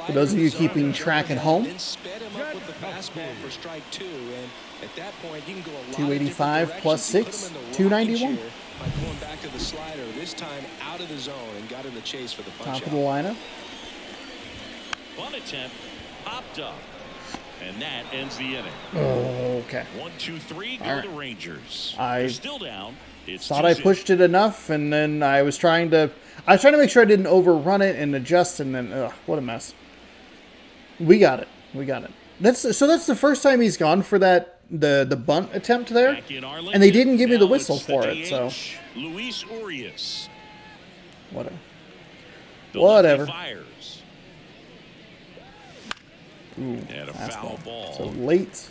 Speaker 1: For those of you keeping track at home.
Speaker 3: Then sped him up with the fastball for strike 2, and at that point you can go a lot of
Speaker 1: 285
Speaker 3: different
Speaker 1: plus
Speaker 3: directions.
Speaker 1: 6,
Speaker 3: You put him in the
Speaker 1: 291.
Speaker 3: rocking chair by going back to the slider, this time out of the zone, and got in the chase for the punch
Speaker 1: Top of the lineup.
Speaker 2: Bunt attempt popped up. And that ends the inning.
Speaker 1: Okay.
Speaker 2: 1, 2, 3 go
Speaker 1: All right.
Speaker 2: the Rangers.
Speaker 1: I
Speaker 2: They're still down. It's
Speaker 1: Thought I
Speaker 2: 2-0.
Speaker 1: pushed it enough, and then I was trying to make sure I didn't overrun it and adjust, and then, ugh, what a mess. We got it. We got it. That's the first time he's gone for that the bunt attempt there,
Speaker 2: Back in Arlington,
Speaker 1: and they didn't give me the
Speaker 2: now
Speaker 1: whistle
Speaker 2: it's the
Speaker 1: for it. So
Speaker 2: DH, Luis Urias.
Speaker 1: whatever.
Speaker 2: The
Speaker 1: Whatever.
Speaker 2: lefty fires.
Speaker 1: Ooh,
Speaker 2: And a
Speaker 1: fastball.
Speaker 2: foul ball.
Speaker 1: So late.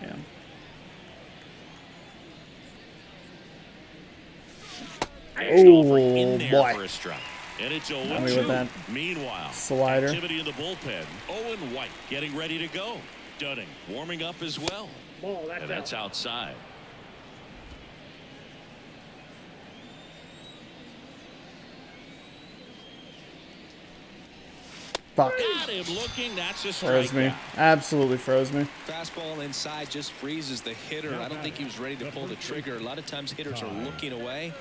Speaker 1: Yeah.
Speaker 2: Over in there
Speaker 1: boy.
Speaker 2: for a strike. And it's 0-2.
Speaker 1: Tell me with that
Speaker 2: Meanwhile,
Speaker 1: slider.
Speaker 2: activity in the bullpen. Owen White getting ready to go. Dunning warming up as well.
Speaker 4: Ball,
Speaker 2: And that's outside.
Speaker 1: Fuck.
Speaker 2: Got him looking. That's a
Speaker 1: Froze me.
Speaker 2: strikeout.
Speaker 1: Absolutely froze me.
Speaker 3: Fastball inside just freezes the hitter. I don't think he was ready to pull the trigger. A lot of times hitters are looking away,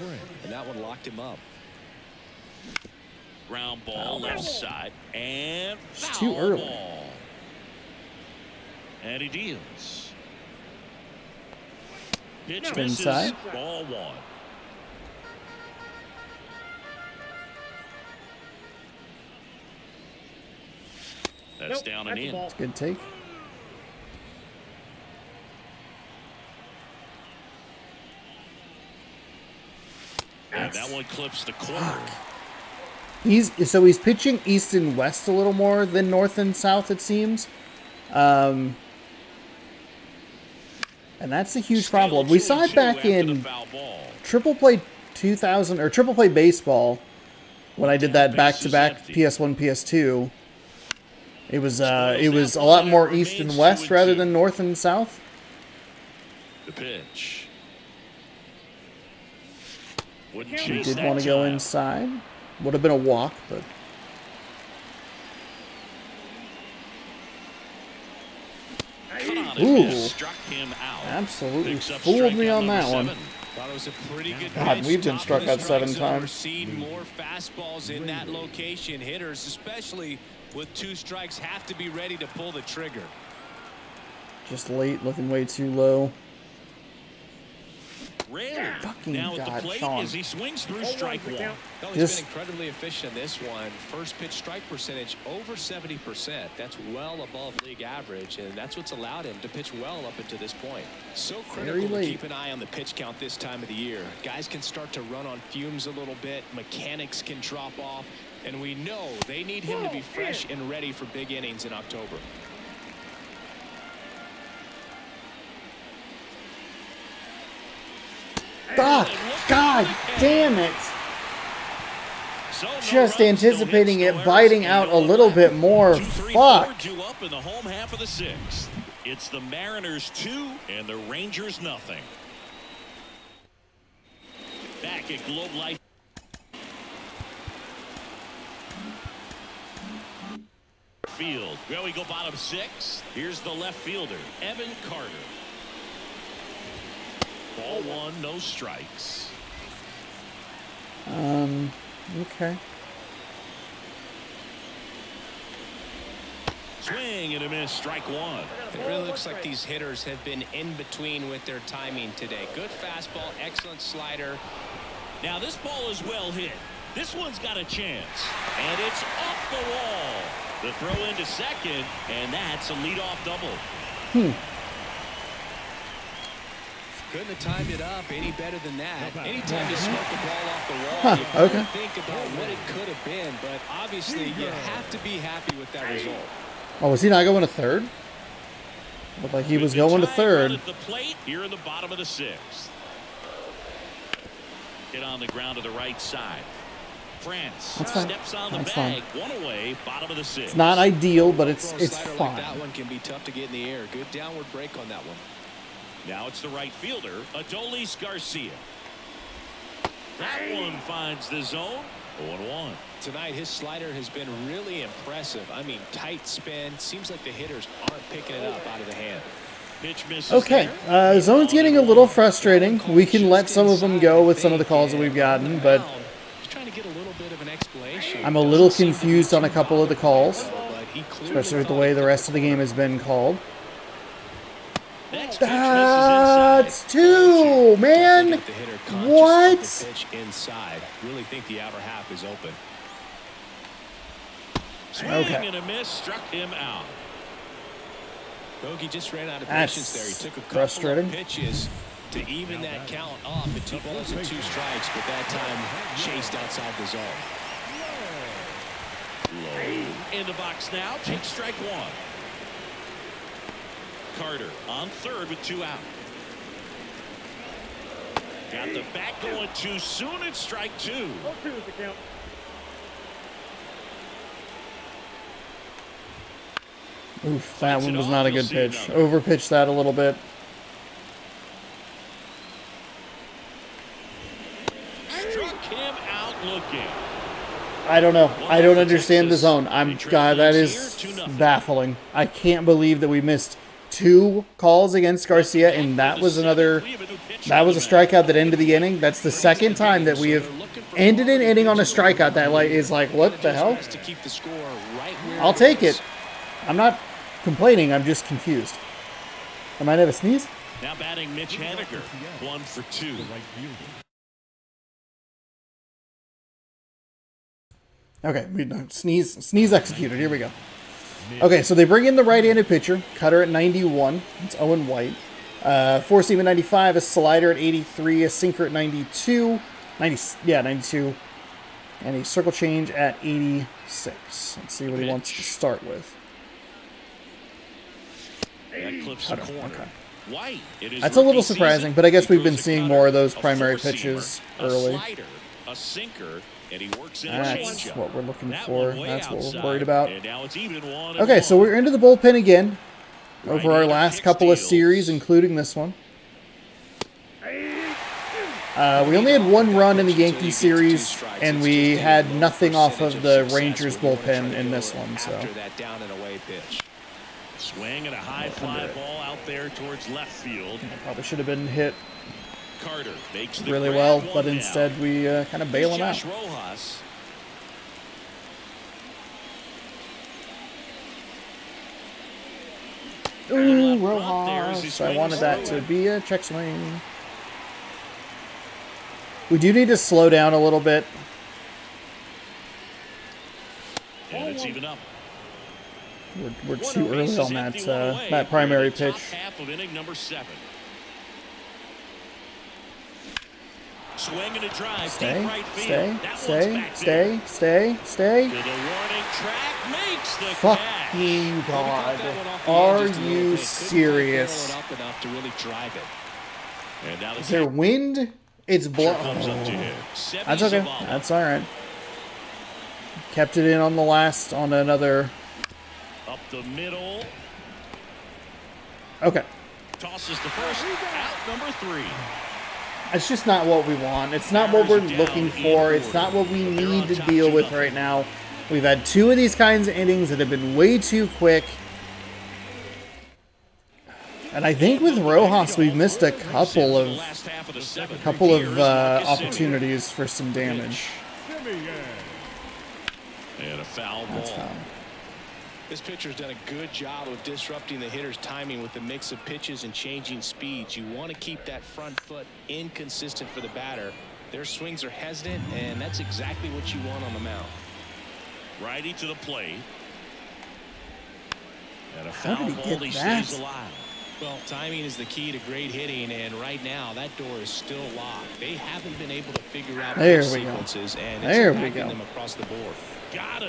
Speaker 3: and that one locked him up.
Speaker 2: Ground ball left side. And
Speaker 1: It's too
Speaker 2: foul
Speaker 1: early.
Speaker 2: ball. And he deals. Pitch misses.
Speaker 1: Inside.
Speaker 2: Ball one. That's down and in.
Speaker 1: Good take.
Speaker 2: And that one clips the corner.
Speaker 1: He's pitching east and west a little more than north and south, it seems. And that's a huge problem. We saw it back in Triple Play 2000 or Triple Play Baseball when I did that back-to-back PS1, PS2. It was a lot more east and west rather than north and south.
Speaker 2: The pitch. Wouldn't
Speaker 1: He
Speaker 2: chase
Speaker 1: did
Speaker 2: that
Speaker 1: want to go
Speaker 2: time.
Speaker 1: inside. Would have been a walk, but
Speaker 2: Cut on
Speaker 1: Ooh.
Speaker 2: and miss, struck him out.
Speaker 1: absolutely
Speaker 2: Picks up
Speaker 1: fooled me
Speaker 2: strikeout
Speaker 1: on that
Speaker 2: number
Speaker 1: one.
Speaker 2: 7.
Speaker 3: Thought it was a pretty good
Speaker 1: God,
Speaker 3: pitch.
Speaker 1: we've been
Speaker 3: Top
Speaker 1: struck
Speaker 3: of the
Speaker 1: out 7
Speaker 3: strike zone. We're
Speaker 1: times.
Speaker 3: seeing more fastballs in that location. Hitters, especially with 2 strikes, have to be ready to pull the trigger.
Speaker 1: Just late, looking way too low.
Speaker 2: Rarely.
Speaker 1: Fucking
Speaker 2: Now at
Speaker 1: God,
Speaker 2: the plate
Speaker 1: Sean.
Speaker 2: as he swings through strike one.
Speaker 3: Well, he's
Speaker 1: Just-
Speaker 3: been incredibly efficient in this one. First pitch strike percentage over 70%. That's well above league average, and that's what's allowed him to pitch well up until this point. So critical to
Speaker 1: late.
Speaker 3: keep an eye on the pitch count this time of the year. Guys can start to run on fumes a little bit. Mechanics can drop off, and we know they need him to be fresh and ready for big innings in October.
Speaker 1: Fuck! God damn it!
Speaker 2: So no
Speaker 1: Just
Speaker 2: runs, no
Speaker 1: anticipating
Speaker 2: hits,
Speaker 1: it
Speaker 2: no
Speaker 1: biting
Speaker 2: errors,
Speaker 1: out
Speaker 2: and
Speaker 1: a
Speaker 2: no
Speaker 1: little
Speaker 2: left.
Speaker 1: bit more.
Speaker 2: 2-3
Speaker 1: Fuck!
Speaker 2: forward, 2 up in the home half of the 6th. It's the Mariners 2 and the Rangers nothing. Back at Globe Life. Field. Well, we go bottom 6. Here's the left fielder, Evan Carter. Ball 1, no strikes.
Speaker 1: Okay.
Speaker 2: Swing and a miss, strike 1.
Speaker 3: It really looks like these hitters have been in between with their timing today. Good fastball, excellent slider.
Speaker 2: Now this ball is well hit. This one's got a chance. And it's off the wall. The throw into second, and that's a leadoff double.
Speaker 3: Couldn't have timed it up any better than that. Anytime you smoke the ball off the wall, you kind
Speaker 1: okay.
Speaker 3: of think about what it could have been, but obviously you have to be happy with that result.
Speaker 1: Oh, was he not going to third? Looked like he was
Speaker 2: With the
Speaker 1: going to
Speaker 2: tying
Speaker 1: third.
Speaker 2: run at the plate here in the bottom of the 6th. Hit on the ground to the right side. France
Speaker 1: That's fine.
Speaker 2: steps on the
Speaker 1: That's
Speaker 2: bag.
Speaker 1: fine.
Speaker 2: 1 away, bottom of the 6th.
Speaker 1: It's not ideal, but it's
Speaker 3: Throw a slider like
Speaker 1: fine.
Speaker 3: that one can be tough to get in the air. Good downward break on that one.
Speaker 2: Now it's the right fielder, Adolis Garcia. That one finds the zone. 0-1.
Speaker 3: Tonight, his slider has been really impressive. I mean, tight spin. Seems like the hitters aren't picking it up out of the hand.
Speaker 2: Pitch misses
Speaker 1: Okay,
Speaker 2: there.
Speaker 1: zone's getting a little frustrating. We can let some of them go with some of the calls that we've gotten, but
Speaker 3: Just trying to get a little bit of an explanation.
Speaker 1: I'm a little confused on a couple of the calls,
Speaker 3: But he clearly
Speaker 1: especially with the way the rest of the game has been called.
Speaker 2: Next pitch misses
Speaker 1: That's
Speaker 2: inside.
Speaker 1: 2, man.
Speaker 3: Get the hitter conscious
Speaker 1: What?
Speaker 3: of the pitch inside. Really think the outer half is open.
Speaker 2: Swing and a miss, struck him out.
Speaker 3: Bogey just ran out of patience there. He took a couple of pitches to even that count up at 2 balls and 2 strikes, but that time chased outside the zone.
Speaker 2: Low in the box now. Take strike 1. Carter on third with 2 out. Got the bat going too soon. It's strike 2.
Speaker 4: 0-2 is the count.
Speaker 1: Oof, that one was not a good pitch. Overpitched that a little bit.
Speaker 2: Struck him out looking.
Speaker 1: I don't know. I don't understand the zone. God, that is baffling. I can't believe that we missed 2 calls against Garcia, and that was a strikeout that ended the inning. That's the second time that we have ended an inning on a strikeout that is like, what the hell? I'll take it. I'm not complaining. I'm just confused. I might have a sneeze.
Speaker 2: Now batting Mitch Haniger, 1 for 2.
Speaker 1: Okay, sneeze executed. Here we go. Okay, so they bring in the right-handed pitcher, cutter at 91. It's Owen White. Four seam at 95, a slider at 83, a sinker at 92. 92. And a circle change at 86. Let's see what he wants to start with.
Speaker 2: That clips the corner.
Speaker 1: Okay.
Speaker 2: White.
Speaker 1: That's a little surprising, but I guess we've been seeing more of those primary pitches early.
Speaker 2: A slider, a sinker, and he works in
Speaker 1: That's what we're looking for. That's what we're worried about.
Speaker 2: And now it's even 1-1.
Speaker 1: Okay, so we're into the bullpen again over our last couple of series, including this one. We only had 1 run in the Yankee series, and we had nothing off of the Rangers bullpen in this one. So
Speaker 2: swing and a high fly ball out there towards left field.
Speaker 1: Probably should have been hit
Speaker 2: Carter makes the
Speaker 1: really well, but instead we kind of bail him out.
Speaker 2: Rojas.
Speaker 1: Ooh, Rojas. I wanted that to be a check swing. We do need to slow down a little bit.
Speaker 2: And it's even up.
Speaker 1: We're too early on that primary pitch.
Speaker 2: Half of inning number 7. Swing and a drive.
Speaker 1: Stay.
Speaker 2: To
Speaker 1: Stay.
Speaker 2: the warning track, makes the
Speaker 1: Fucking God. Are you serious? Is there wind? It's blowing. That's okay. That's all right. Kept it in on the last, on another.
Speaker 2: Up the middle.
Speaker 1: Okay.
Speaker 2: Tosses the first, out number 3.
Speaker 1: It's just not what we want. It's not what we're looking for. It's not what we need to deal with right now. We've had 2 of these kinds of innings that have been way too quick. And I think with Rojas, we've missed a couple of opportunities for some damage.
Speaker 2: And a foul ball.
Speaker 1: That's foul.
Speaker 3: This pitcher's done a good job of disrupting the hitter's timing with the mix of pitches and changing speeds. You want to keep that front foot inconsistent for the batter. Their swings are hesitant, and that's exactly what you want on the mound.
Speaker 2: Righty to the plate. And a
Speaker 1: How
Speaker 2: foul
Speaker 1: did he
Speaker 2: ball,
Speaker 1: get
Speaker 2: he
Speaker 1: that?
Speaker 2: stays alive.
Speaker 3: Well, timing is the key to great hitting, and right now that door is still locked. They haven't been able to figure out pitch sequences, and it's impacting them across the board.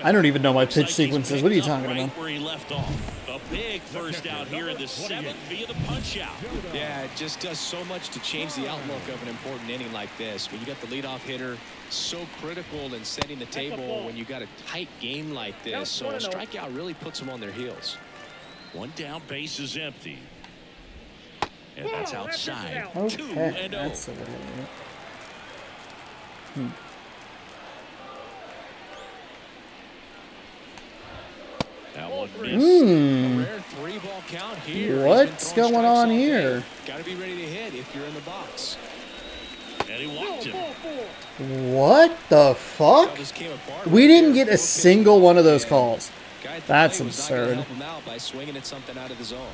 Speaker 1: I don't even know my pitch sequences. What are you talking about?
Speaker 2: Where he left off. A big first out here in the 7th via the punch out.
Speaker 3: Yeah, it just does so much to change the outlook of an important inning like this. When you got the leadoff hitter, so critical in setting the table when you got a tight game like this. So a strikeout really puts them on their heels.
Speaker 2: 1 down, base is empty. And that's outside.
Speaker 1: Okay,
Speaker 2: 2-0.
Speaker 1: that's a little bit.
Speaker 2: That one missed.
Speaker 3: Rare 3-ball count here.
Speaker 1: What's going on here?
Speaker 3: Got to be ready to hit if you're in the box.
Speaker 2: And he walked him.
Speaker 1: What the fuck? We didn't get a single one of those calls. That's absurd.
Speaker 3: By swinging at something out of the zone.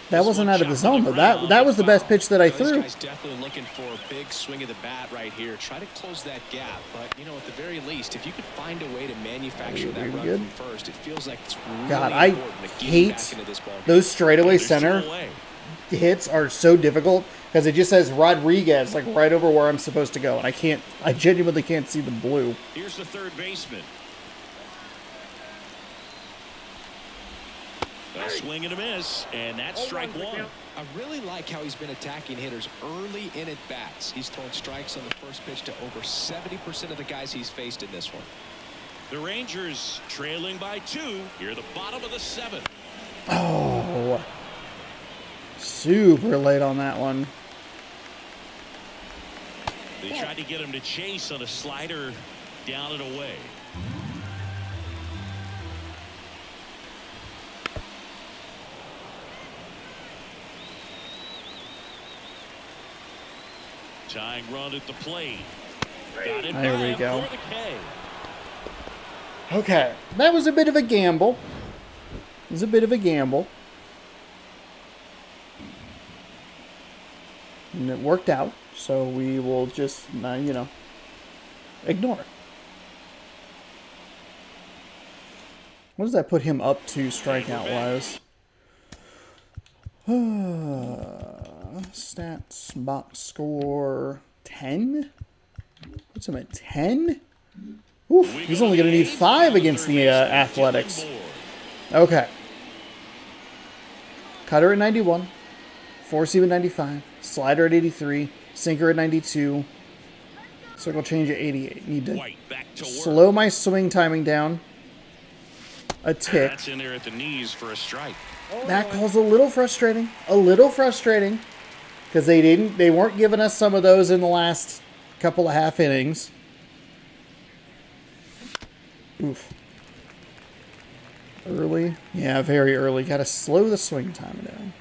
Speaker 1: That wasn't out of the zone, though. That was the best pitch that I threw.
Speaker 3: This guy's definitely looking for a big swing of the bat right here. Try to close that gap. But, you know, at the very least, if you could find a way to manufacture that run from first, it feels like it's really
Speaker 1: God, I
Speaker 3: important to get
Speaker 1: hate
Speaker 3: back into this ball game.
Speaker 1: those straightaway center hits are so difficult because it just says Rodriguez like right over where I'm supposed to go, and I genuinely can't see the blue.
Speaker 2: Here's the third baseman. A swing and a miss, and that's strike one.
Speaker 3: I really like how he's been attacking hitters early in at bats. He's thrown strikes on the first pitch to over 70% of the guys he's faced in this one.
Speaker 2: The Rangers trailing by 2 here, the bottom of the 7th.
Speaker 1: Oh, super late on that one.
Speaker 2: They tried to get him to chase on a slider down and away. Tying run at the plate. Got it
Speaker 1: There we
Speaker 2: back
Speaker 1: go.
Speaker 2: for the K.
Speaker 1: Okay, that was a bit of a gamble. It was a bit of a gamble. And it worked out, so we will just, you know, ignore it. What does that put him up to strikeout-wise? Stats, box score, 10? Puts him at 10? Oof, he's only going to need 5 against the Athletics. Okay. Cutter at 91. Four-seam at 95. Slider at 83. Sinker at 92. Circle change at 88. Need to slow my swing timing down a tick.
Speaker 2: That's in there at the knees for a strike.
Speaker 1: That call's a little frustrating. A little frustrating. Because they weren't giving us some of those in the last couple of half innings. Oof. Early? Yeah, very early. Got to slow the swing time down.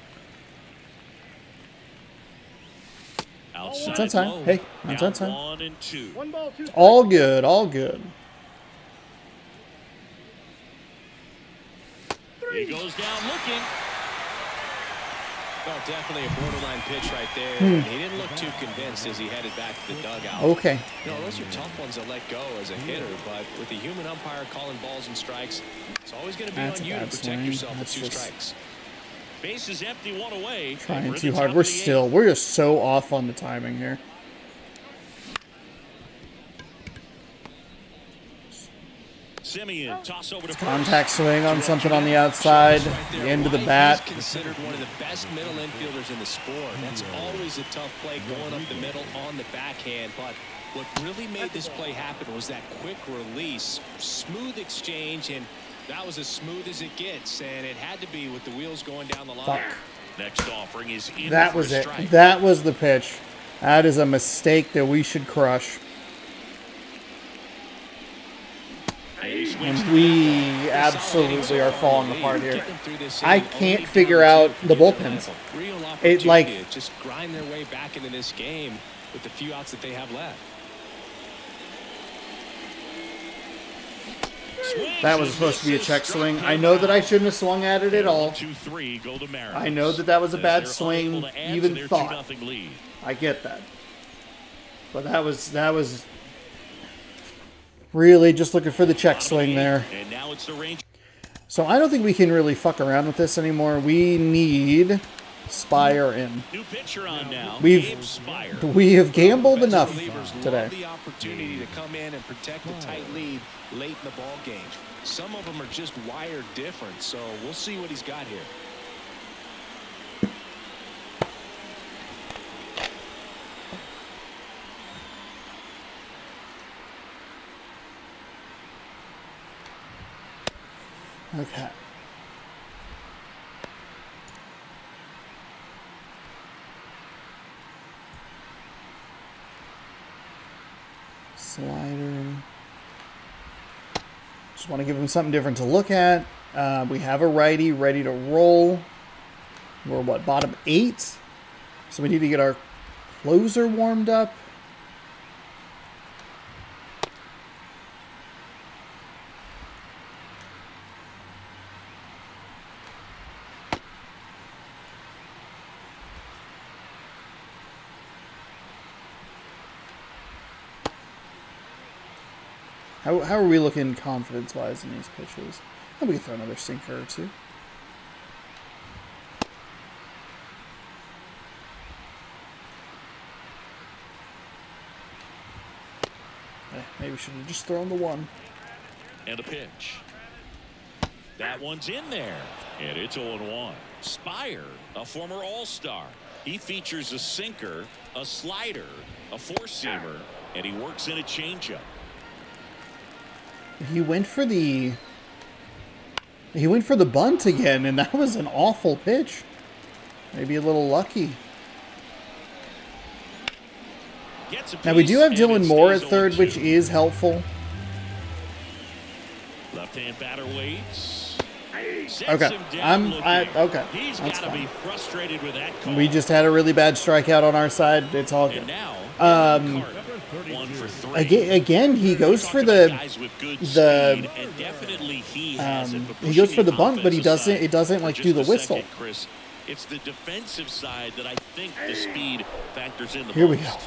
Speaker 1: That's on time. Hey, that's on time.
Speaker 2: 1 and 2.
Speaker 4: 1 ball, 2 strikes.
Speaker 1: All good, all good.
Speaker 2: He goes down looking.
Speaker 3: Well, definitely a borderline pitch right there. He didn't look too convinced as he headed back to the dugout.
Speaker 1: Okay.
Speaker 3: You know, those are tough ones to let go as a hitter, but with the human umpire calling balls and strikes, it's always going to be
Speaker 1: That's
Speaker 3: on
Speaker 1: a
Speaker 3: you to
Speaker 1: bad
Speaker 3: protect
Speaker 1: swing.
Speaker 3: yourself
Speaker 1: That's
Speaker 3: with 2
Speaker 1: just-
Speaker 3: strikes.
Speaker 2: Base is empty, 1 away.
Speaker 1: Trying
Speaker 2: We're at
Speaker 1: too
Speaker 2: the
Speaker 1: hard.
Speaker 2: top
Speaker 1: We're
Speaker 2: of the
Speaker 1: still, we're just so off on the timing here.
Speaker 2: Simeon, toss over to first.
Speaker 1: Contact swing on something on the outside. The end of the bat.
Speaker 3: He's considered one of the best middle infielders in the sport. That's always a tough play going up the middle on the backhand. But what really made this play happen was that quick release, smooth exchange, and that was as smooth as it gets. And it had to be with the wheels going down the line.
Speaker 1: Fuck.
Speaker 2: Next offering is in
Speaker 1: That
Speaker 2: for
Speaker 1: was
Speaker 2: a
Speaker 1: it.
Speaker 2: strike.
Speaker 1: That was the pitch. That is a mistake that we should crush. And we absolutely are falling apart here. I can't figure out the bullpens. It like
Speaker 3: just grind their way back into this game with the few outs that they have left.
Speaker 1: that was supposed to be a check swing. I know that I shouldn't have swung at it at all.
Speaker 2: 2-3 go to Mariners.
Speaker 1: I know that that was a bad
Speaker 2: They're
Speaker 1: swing,
Speaker 2: unable to add to
Speaker 1: even
Speaker 2: their
Speaker 1: thought.
Speaker 2: 2-0 lead.
Speaker 1: I get that. But that was really just looking for the check swing there.
Speaker 2: And now it's the Rangers.
Speaker 1: So I don't think we can really fuck around with this anymore. We need Spire in.
Speaker 2: New pitcher on now.
Speaker 1: We have gambled
Speaker 3: Best
Speaker 1: enough
Speaker 3: relievers
Speaker 1: today.
Speaker 3: love the opportunity to come in and protect a tight lead late in the ball game. Some of them are just wired different, so we'll see what he's got here.
Speaker 1: Okay. Slider. Just want to give him something different to look at. We have a righty ready to roll. We're what, bottom 8? So we need to get our closer warmed up. How are we looking confidence-wise in these pitches? Oh, we can throw another sinker or two. Maybe we should have just thrown the one.
Speaker 2: And a pitch. That one's in there. And it's 0-1. Spire, a former All-Star. He features a sinker, a slider, a four-seamer, and he works in a changeup.
Speaker 1: He went for the bunt again, and that was an awful pitch. Maybe a little lucky. Now we do have Dylan Moore at third, which is helpful.
Speaker 2: Left-hand batter waits.
Speaker 1: Okay, okay.
Speaker 2: He's
Speaker 1: That's
Speaker 2: got to be
Speaker 1: fine.
Speaker 2: frustrated with that call.
Speaker 1: We just had a really bad strikeout on our side. It's all good.
Speaker 2: And now, Carter, 1 for 3.
Speaker 1: Again, he goes for the he goes for the bunt, but he doesn't. It doesn't like do the whistle.
Speaker 2: Chris, it's the defensive side that I think the speed factors in the
Speaker 1: Here we
Speaker 2: most.
Speaker 1: go.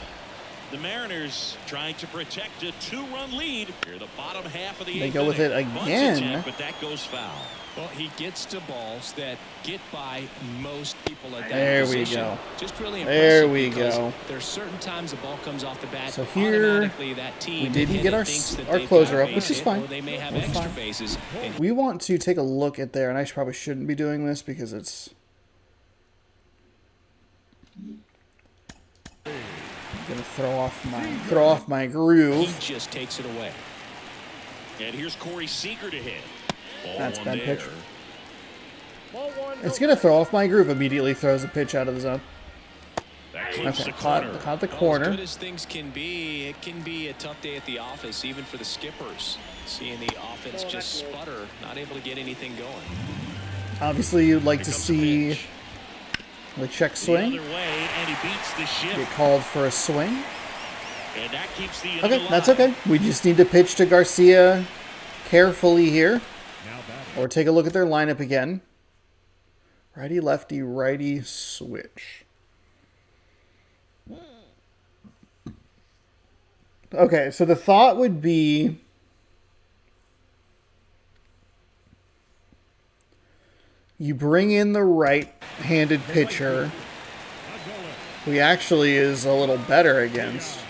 Speaker 2: The Mariners trying to protect a 2-run lead. Here, the bottom half of the
Speaker 1: They go with it again.
Speaker 2: Attempt, but that goes foul.
Speaker 3: Well, he gets to balls that get by most people at that
Speaker 1: There we
Speaker 3: position.
Speaker 1: go.
Speaker 3: Just really
Speaker 1: There
Speaker 3: impressive
Speaker 1: we
Speaker 3: because
Speaker 1: go.
Speaker 3: There's certain times the ball comes off the bat.
Speaker 1: So here,
Speaker 3: automatically that team
Speaker 1: we didn't
Speaker 3: and
Speaker 1: get
Speaker 3: it
Speaker 1: our
Speaker 3: thinks that
Speaker 1: our
Speaker 3: they've
Speaker 1: closer
Speaker 3: got a
Speaker 1: up, which
Speaker 3: base
Speaker 1: is
Speaker 3: hit,
Speaker 1: fine.
Speaker 3: Or they may have
Speaker 1: We're
Speaker 3: extra
Speaker 1: fine.
Speaker 3: bases. And
Speaker 1: We want to take a look at there, and I probably shouldn't be doing this because it's. I'm gonna throw off my
Speaker 3: he
Speaker 1: groove.
Speaker 3: just takes it away.
Speaker 2: And here's Corey Seager to hit. Ball
Speaker 1: That's
Speaker 2: one
Speaker 1: bad
Speaker 2: there.
Speaker 1: pitch.
Speaker 4: Ball 1.
Speaker 1: It's gonna throw off my groove. Immediately throws a pitch out of the zone.
Speaker 2: That clips
Speaker 1: Okay,
Speaker 2: the corner.
Speaker 1: caught the
Speaker 3: Well, as
Speaker 1: corner.
Speaker 3: good as things can be, it can be a tough day at the office, even for the skippers. Seeing the offense just sputter, not able to get anything going.
Speaker 1: Obviously, you'd like
Speaker 2: Here
Speaker 1: to
Speaker 2: comes
Speaker 1: see
Speaker 2: the pitch.
Speaker 1: the check
Speaker 2: The
Speaker 1: swing.
Speaker 2: other way, and he beats the shift.
Speaker 1: Get called for a swing.
Speaker 2: And that keeps the
Speaker 1: Okay, that's okay. We just need to pitch to Garcia carefully here. Or take a look at their lineup again. Righty, lefty, righty, switch. Okay, so the thought would be you bring in the right-handed pitcher, who he actually is a little better against.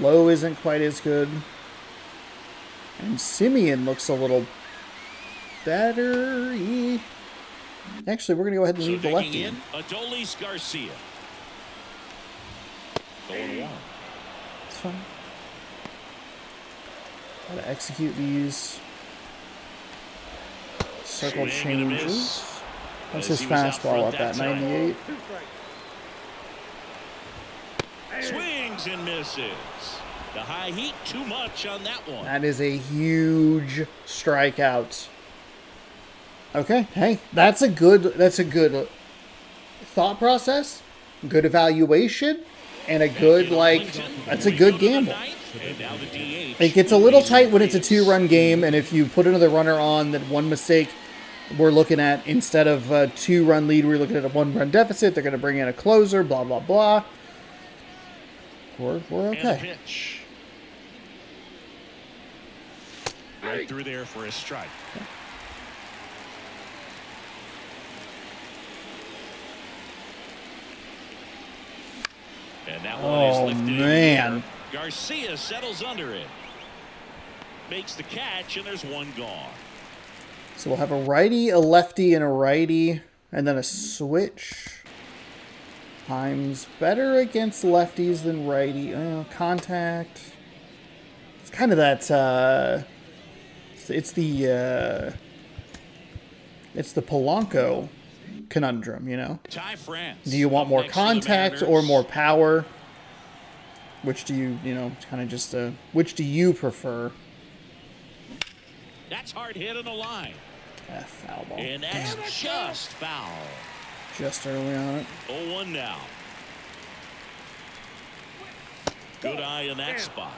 Speaker 1: Low isn't quite as good. And Simeon looks a little better. Actually, we're going to go ahead and
Speaker 2: So
Speaker 1: leave the
Speaker 2: digging
Speaker 1: lefty.
Speaker 2: in, Adolis Garcia. 0-1.
Speaker 1: It's fine. Gotta execute these circle
Speaker 2: Swing and a
Speaker 1: changes.
Speaker 2: miss.
Speaker 1: What's
Speaker 2: As
Speaker 1: his
Speaker 2: he was out
Speaker 1: fastball
Speaker 2: front
Speaker 1: up
Speaker 2: that
Speaker 1: at?
Speaker 2: time.
Speaker 1: 98?
Speaker 4: 2 strikes.
Speaker 2: Swings and misses. The high heat, too much on that one.
Speaker 1: That is a huge strikeout. Okay, hey, that's a good thought process, good evaluation, and a good, that's a good gamble.
Speaker 2: And now the DH.
Speaker 1: It gets a little tight when it's a 2-run game, and if you put another runner on, that one mistake we're looking at, instead of a 2-run lead, we're looking at a 1-run deficit. They're going to bring in a closer, blah, blah, blah. We're
Speaker 2: And a
Speaker 1: okay.
Speaker 2: pitch. Right through there for a strike. And that one is
Speaker 1: Oh,
Speaker 2: lifted in the
Speaker 1: man.
Speaker 2: air. Garcia settles under it. Makes the catch, and there's one gone.
Speaker 1: So we'll have a righty, a lefty, and a righty, and then a switch. Time's better against lefties than righty. Contact. It's kind of that. It's the Polanco conundrum, you know.
Speaker 2: Ty France.
Speaker 1: Do you want more
Speaker 2: next to the
Speaker 1: contact or
Speaker 2: Mariners.
Speaker 1: more power? Which do you, kind of just which do you prefer?
Speaker 2: That's hard hit on the line.
Speaker 1: Foul ball.
Speaker 2: And that's just foul.
Speaker 1: Just early on it.
Speaker 2: 0-1 now. Good eye in that spot.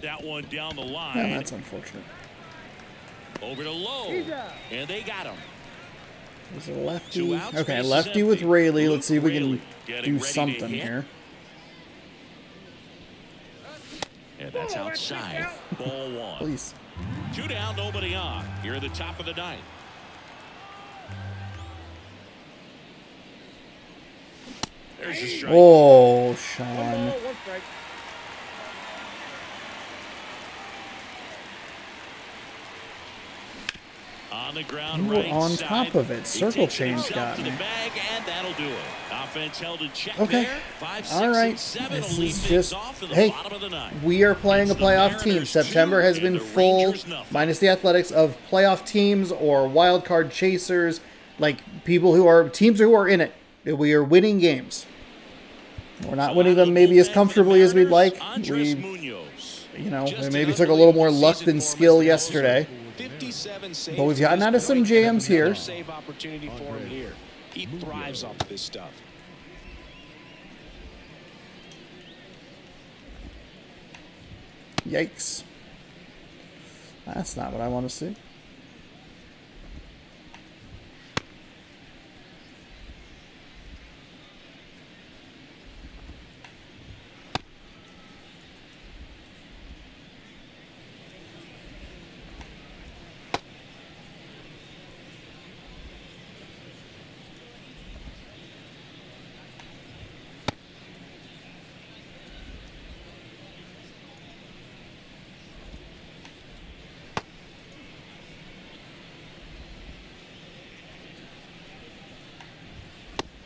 Speaker 2: That one down the line.
Speaker 1: Yeah, that's unfortunate.
Speaker 2: Over to Lowe. And they got him.
Speaker 1: Is it lefty? Okay, lefty with Rayleigh. Let's see if we can do something here.
Speaker 2: And that's outside. Ball one.
Speaker 1: Please.
Speaker 2: 2 down, nobody on. Here at the top of the ninth. There's a strike.
Speaker 1: Oh, Sean.
Speaker 4: 1 strike.
Speaker 2: On the ground,
Speaker 1: You were
Speaker 2: right
Speaker 1: on
Speaker 2: side.
Speaker 1: top of it. Circle change
Speaker 2: Takes it
Speaker 1: got
Speaker 2: to
Speaker 1: me.
Speaker 2: the bag, and that'll do it. Offense held in check
Speaker 1: Okay.
Speaker 2: there. 5, 6,
Speaker 1: All right.
Speaker 2: and 7
Speaker 1: This
Speaker 2: will lead
Speaker 1: is
Speaker 2: things
Speaker 1: just,
Speaker 2: off in the
Speaker 1: hey,
Speaker 2: bottom of the ninth.
Speaker 1: we are playing a
Speaker 2: It's the
Speaker 1: playoff team.
Speaker 2: Mariners
Speaker 1: September
Speaker 2: 2
Speaker 1: has
Speaker 2: and
Speaker 1: been
Speaker 2: the
Speaker 1: full,
Speaker 2: Rangers nothing.
Speaker 1: minus the Athletics, of playoff teams or wild card chasers, like people who are, teams who are in it. We are winning games. We're not winning them maybe as comfortably as we'd like. We, you know, we maybe took a little more luck than skill yesterday.
Speaker 3: 57 saves,
Speaker 1: But we've gotten out of some jams here.
Speaker 3: Another save opportunity for him here. He thrives off of this stuff.
Speaker 1: Yikes. That's not what I want to see.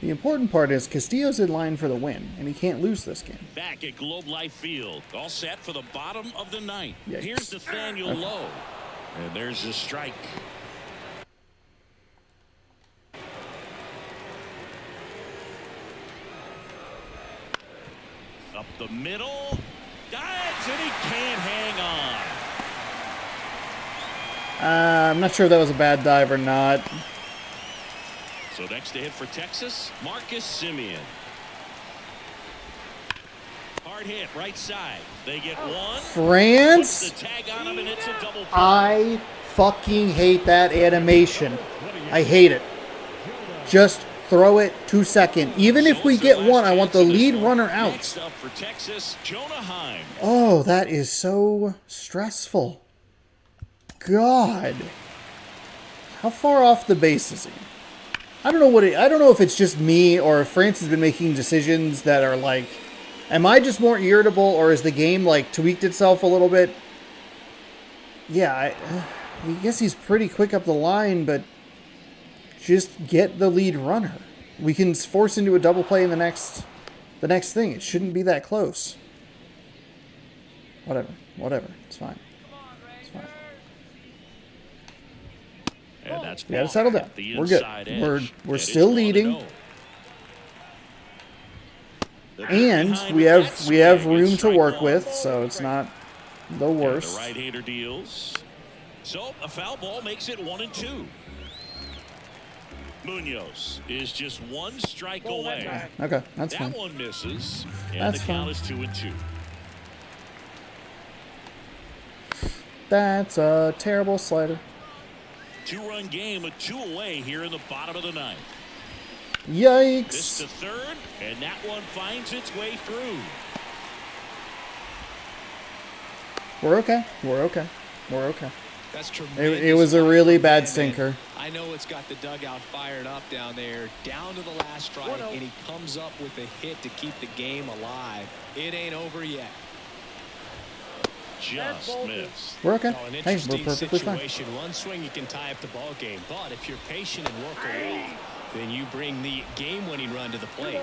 Speaker 1: The important part is Castillo's in line for the win, and he can't lose this game.
Speaker 2: Back at Globe Life Field, all set for the bottom of the ninth.
Speaker 1: Yikes.
Speaker 2: Here's Nathaniel Lowe, and there's a strike. Up the middle, dives, and he can't hang on.
Speaker 1: I'm not sure if that was a bad dive or not.
Speaker 2: So next to hit for Texas, Marcus Simeon. Hard hit, right side. They get one.
Speaker 1: France?
Speaker 2: Puts the tag on him, and it's a double play.
Speaker 1: I fucking hate that animation. I hate it. Just throw it to second. Even if we get one, I want the lead runner out.
Speaker 2: Next up for Texas, Jonah Heim.
Speaker 1: Oh, that is so stressful. God. How far off the base is he? I don't know I don't know if it's just me or if France has been making decisions that are like, am I just more irritable or is the game like tweaked itself a little bit? Yeah, I guess he's pretty quick up the line, but just get the lead runner. We can force into a double play in the next thing. It shouldn't be that close. Whatever. It's fine. It's fine.
Speaker 2: And that's
Speaker 1: We gotta settle down.
Speaker 2: the
Speaker 1: We're good.
Speaker 2: inside edge.
Speaker 1: We're
Speaker 2: And
Speaker 1: still
Speaker 2: it's
Speaker 1: leading.
Speaker 2: 1-0. The
Speaker 1: And
Speaker 2: behind
Speaker 1: we
Speaker 2: the
Speaker 1: have
Speaker 2: back
Speaker 1: room to
Speaker 2: strike
Speaker 1: work
Speaker 2: one.
Speaker 1: with, so it's not the
Speaker 2: And
Speaker 1: worst.
Speaker 2: the right-hander deals. So a foul ball makes it 1-2. Munoz is just one strike away.
Speaker 1: Okay, that's
Speaker 2: That
Speaker 1: fine.
Speaker 2: one misses, and
Speaker 1: That's
Speaker 2: the count
Speaker 1: fine.
Speaker 2: is 2-2.
Speaker 1: That's a terrible slider.
Speaker 2: 2-run game with 2 away here in the bottom of the ninth. This
Speaker 1: Yikes.
Speaker 2: to third, and that one finds its way through.
Speaker 1: We're okay. We're okay. We're okay.
Speaker 3: That's tremendous.
Speaker 1: It was a really bad
Speaker 3: man.
Speaker 1: stinker.
Speaker 3: I know it's got the dugout fired up down there, down to the last strike, and he comes up with a hit to keep the game alive. It ain't over yet.
Speaker 2: Just missed.
Speaker 1: We're okay.
Speaker 3: An
Speaker 1: Hey, we're
Speaker 3: interesting
Speaker 1: perfectly fine.
Speaker 3: situation. One swing, you can tie up the ball game. But if you're patient and work along, then you bring the game-winning run to the plate.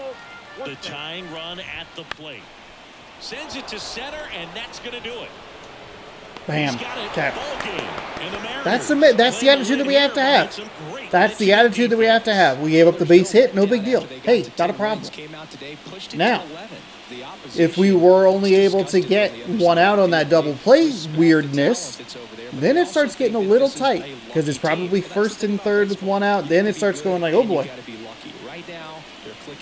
Speaker 2: The tying run at the plate. Sends it to center, and that's going to do it.
Speaker 1: Bam.
Speaker 2: He's got it.
Speaker 1: Okay.
Speaker 2: Ball game. And the Mariners
Speaker 1: That's the
Speaker 2: playing
Speaker 1: attitude that we
Speaker 2: lead
Speaker 1: have to
Speaker 2: here
Speaker 1: have.
Speaker 2: behind some great
Speaker 1: That's the
Speaker 2: pitching
Speaker 1: attitude that we have to have. We gave up the base hit, no big deal. Hey, not a problem. Now, if we were only able to get one out on that double play weirdness, then it starts getting a little tight because it's probably first and third with one out. Then it starts going like, oh boy.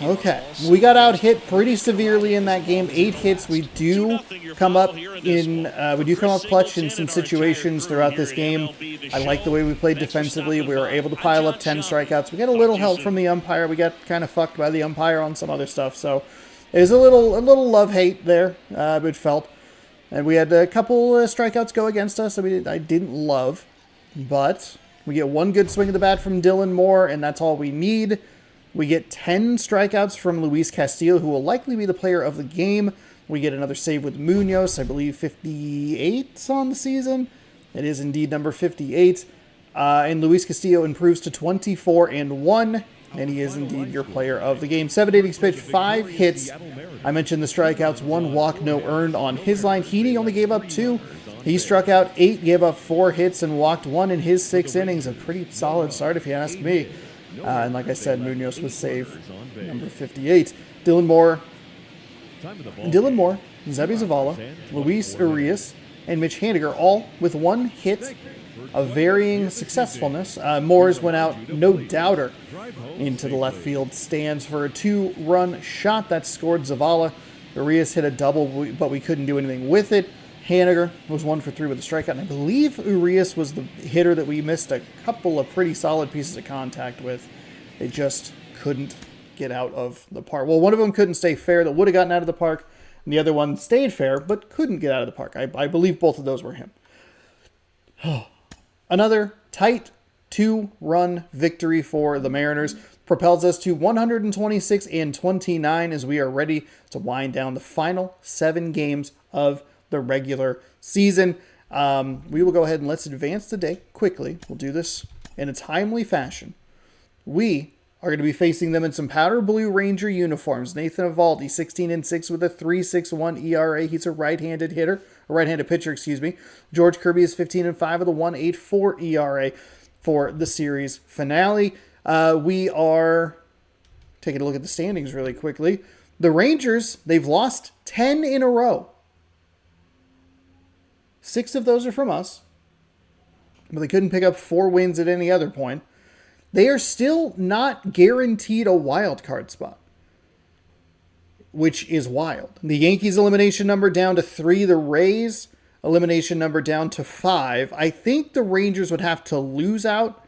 Speaker 1: Okay, we got out hit pretty severely in that game. 8 hits. We do come up clutch in some situations throughout this game. I like the way we played defensively. We were able to pile up 10 strikeouts. We got a little help from the umpire. We got kind of fucked by the umpire on some other stuff. So it was a little love-hate there, it felt. And we had a couple strikeouts go against us that I didn't love. But we get one good swing of the bat from Dylan Moore, and that's all we need. We get 10 strikeouts from Luis Castillo, who will likely be the player of the game. We get another save with Munoz, I believe 58 on the season. It is indeed number 58. And Luis Castillo improves to 24-1, and he is indeed your player of the game. 7 innings pitched, 5 hits. I mentioned the strikeouts, 1 walk, no earned on his line. Heaney only gave up 2. He struck out 8, gave up 4 hits, and walked 1 in his 6 innings. A pretty solid start, if you ask me. And like I said, Munoz was save number 58. Dylan Moore, Zebby Zavala, Luis Urias, and Mitch Haniger, all with 1 hit of varying successfulness. Moores went out, no doubter, into the left field stands for a 2-run shot that scored Zavala. Urias hit a double, but we couldn't do anything with it. Haniger was 1 for 3 with a strikeout, and I believe Urias was the hitter that we missed a couple of pretty solid pieces of contact with. They just couldn't get out of the park. Well, one of them couldn't stay fair that would have gotten out of the park, and the other one stayed fair but couldn't get out of the park. I believe both of those were him. Another tight 2-run victory for the Mariners propels us to 126-29 as we are ready to wind down the final 7 games of the regular season. We will go ahead and let's advance the day quickly. We'll do this in a timely fashion. We are going to be facing them in some powder blue Ranger uniforms. Nathan Eovaldi, 16-6 with a 3.61 ERA. He's a right-handed pitcher, excuse me. George Kirby is 15-5 with a 1.84 ERA for the series finale. We are taking a look at the standings really quickly. The Rangers, they've lost 10 in a row. 6 of those are from us, but they couldn't pick up 4 wins at any other point. They are still not guaranteed a wild card spot, which is wild. The Yankees elimination number down to 3. The Rays elimination number down to 5. I think the Rangers would have to lose out,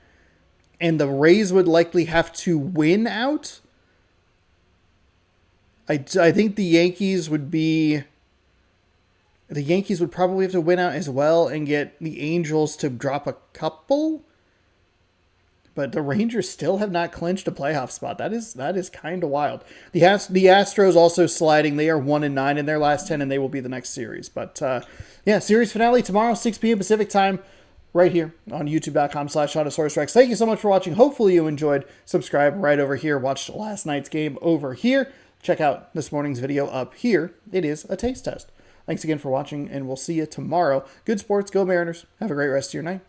Speaker 1: and the Rays would likely have to win out. I think the Yankees would probably have to win out as well and get the Angels to drop a couple. But the Rangers still have not clinched a playoff spot. That is kind of wild. The Astros also sliding. They are 1-9 in their last 10, and they will be the next series. But series finale tomorrow, 6 p.m. Pacific time, right here on youtube.com/ShotOfSourceRex. Thank you so much for watching. Hopefully you enjoyed. Subscribe right over here. Watch last night's game over here. Check out this morning's video up here. It is a taste test. Thanks again for watching, and we'll see you tomorrow. Good sports. Go Mariners. Have a great rest of your night.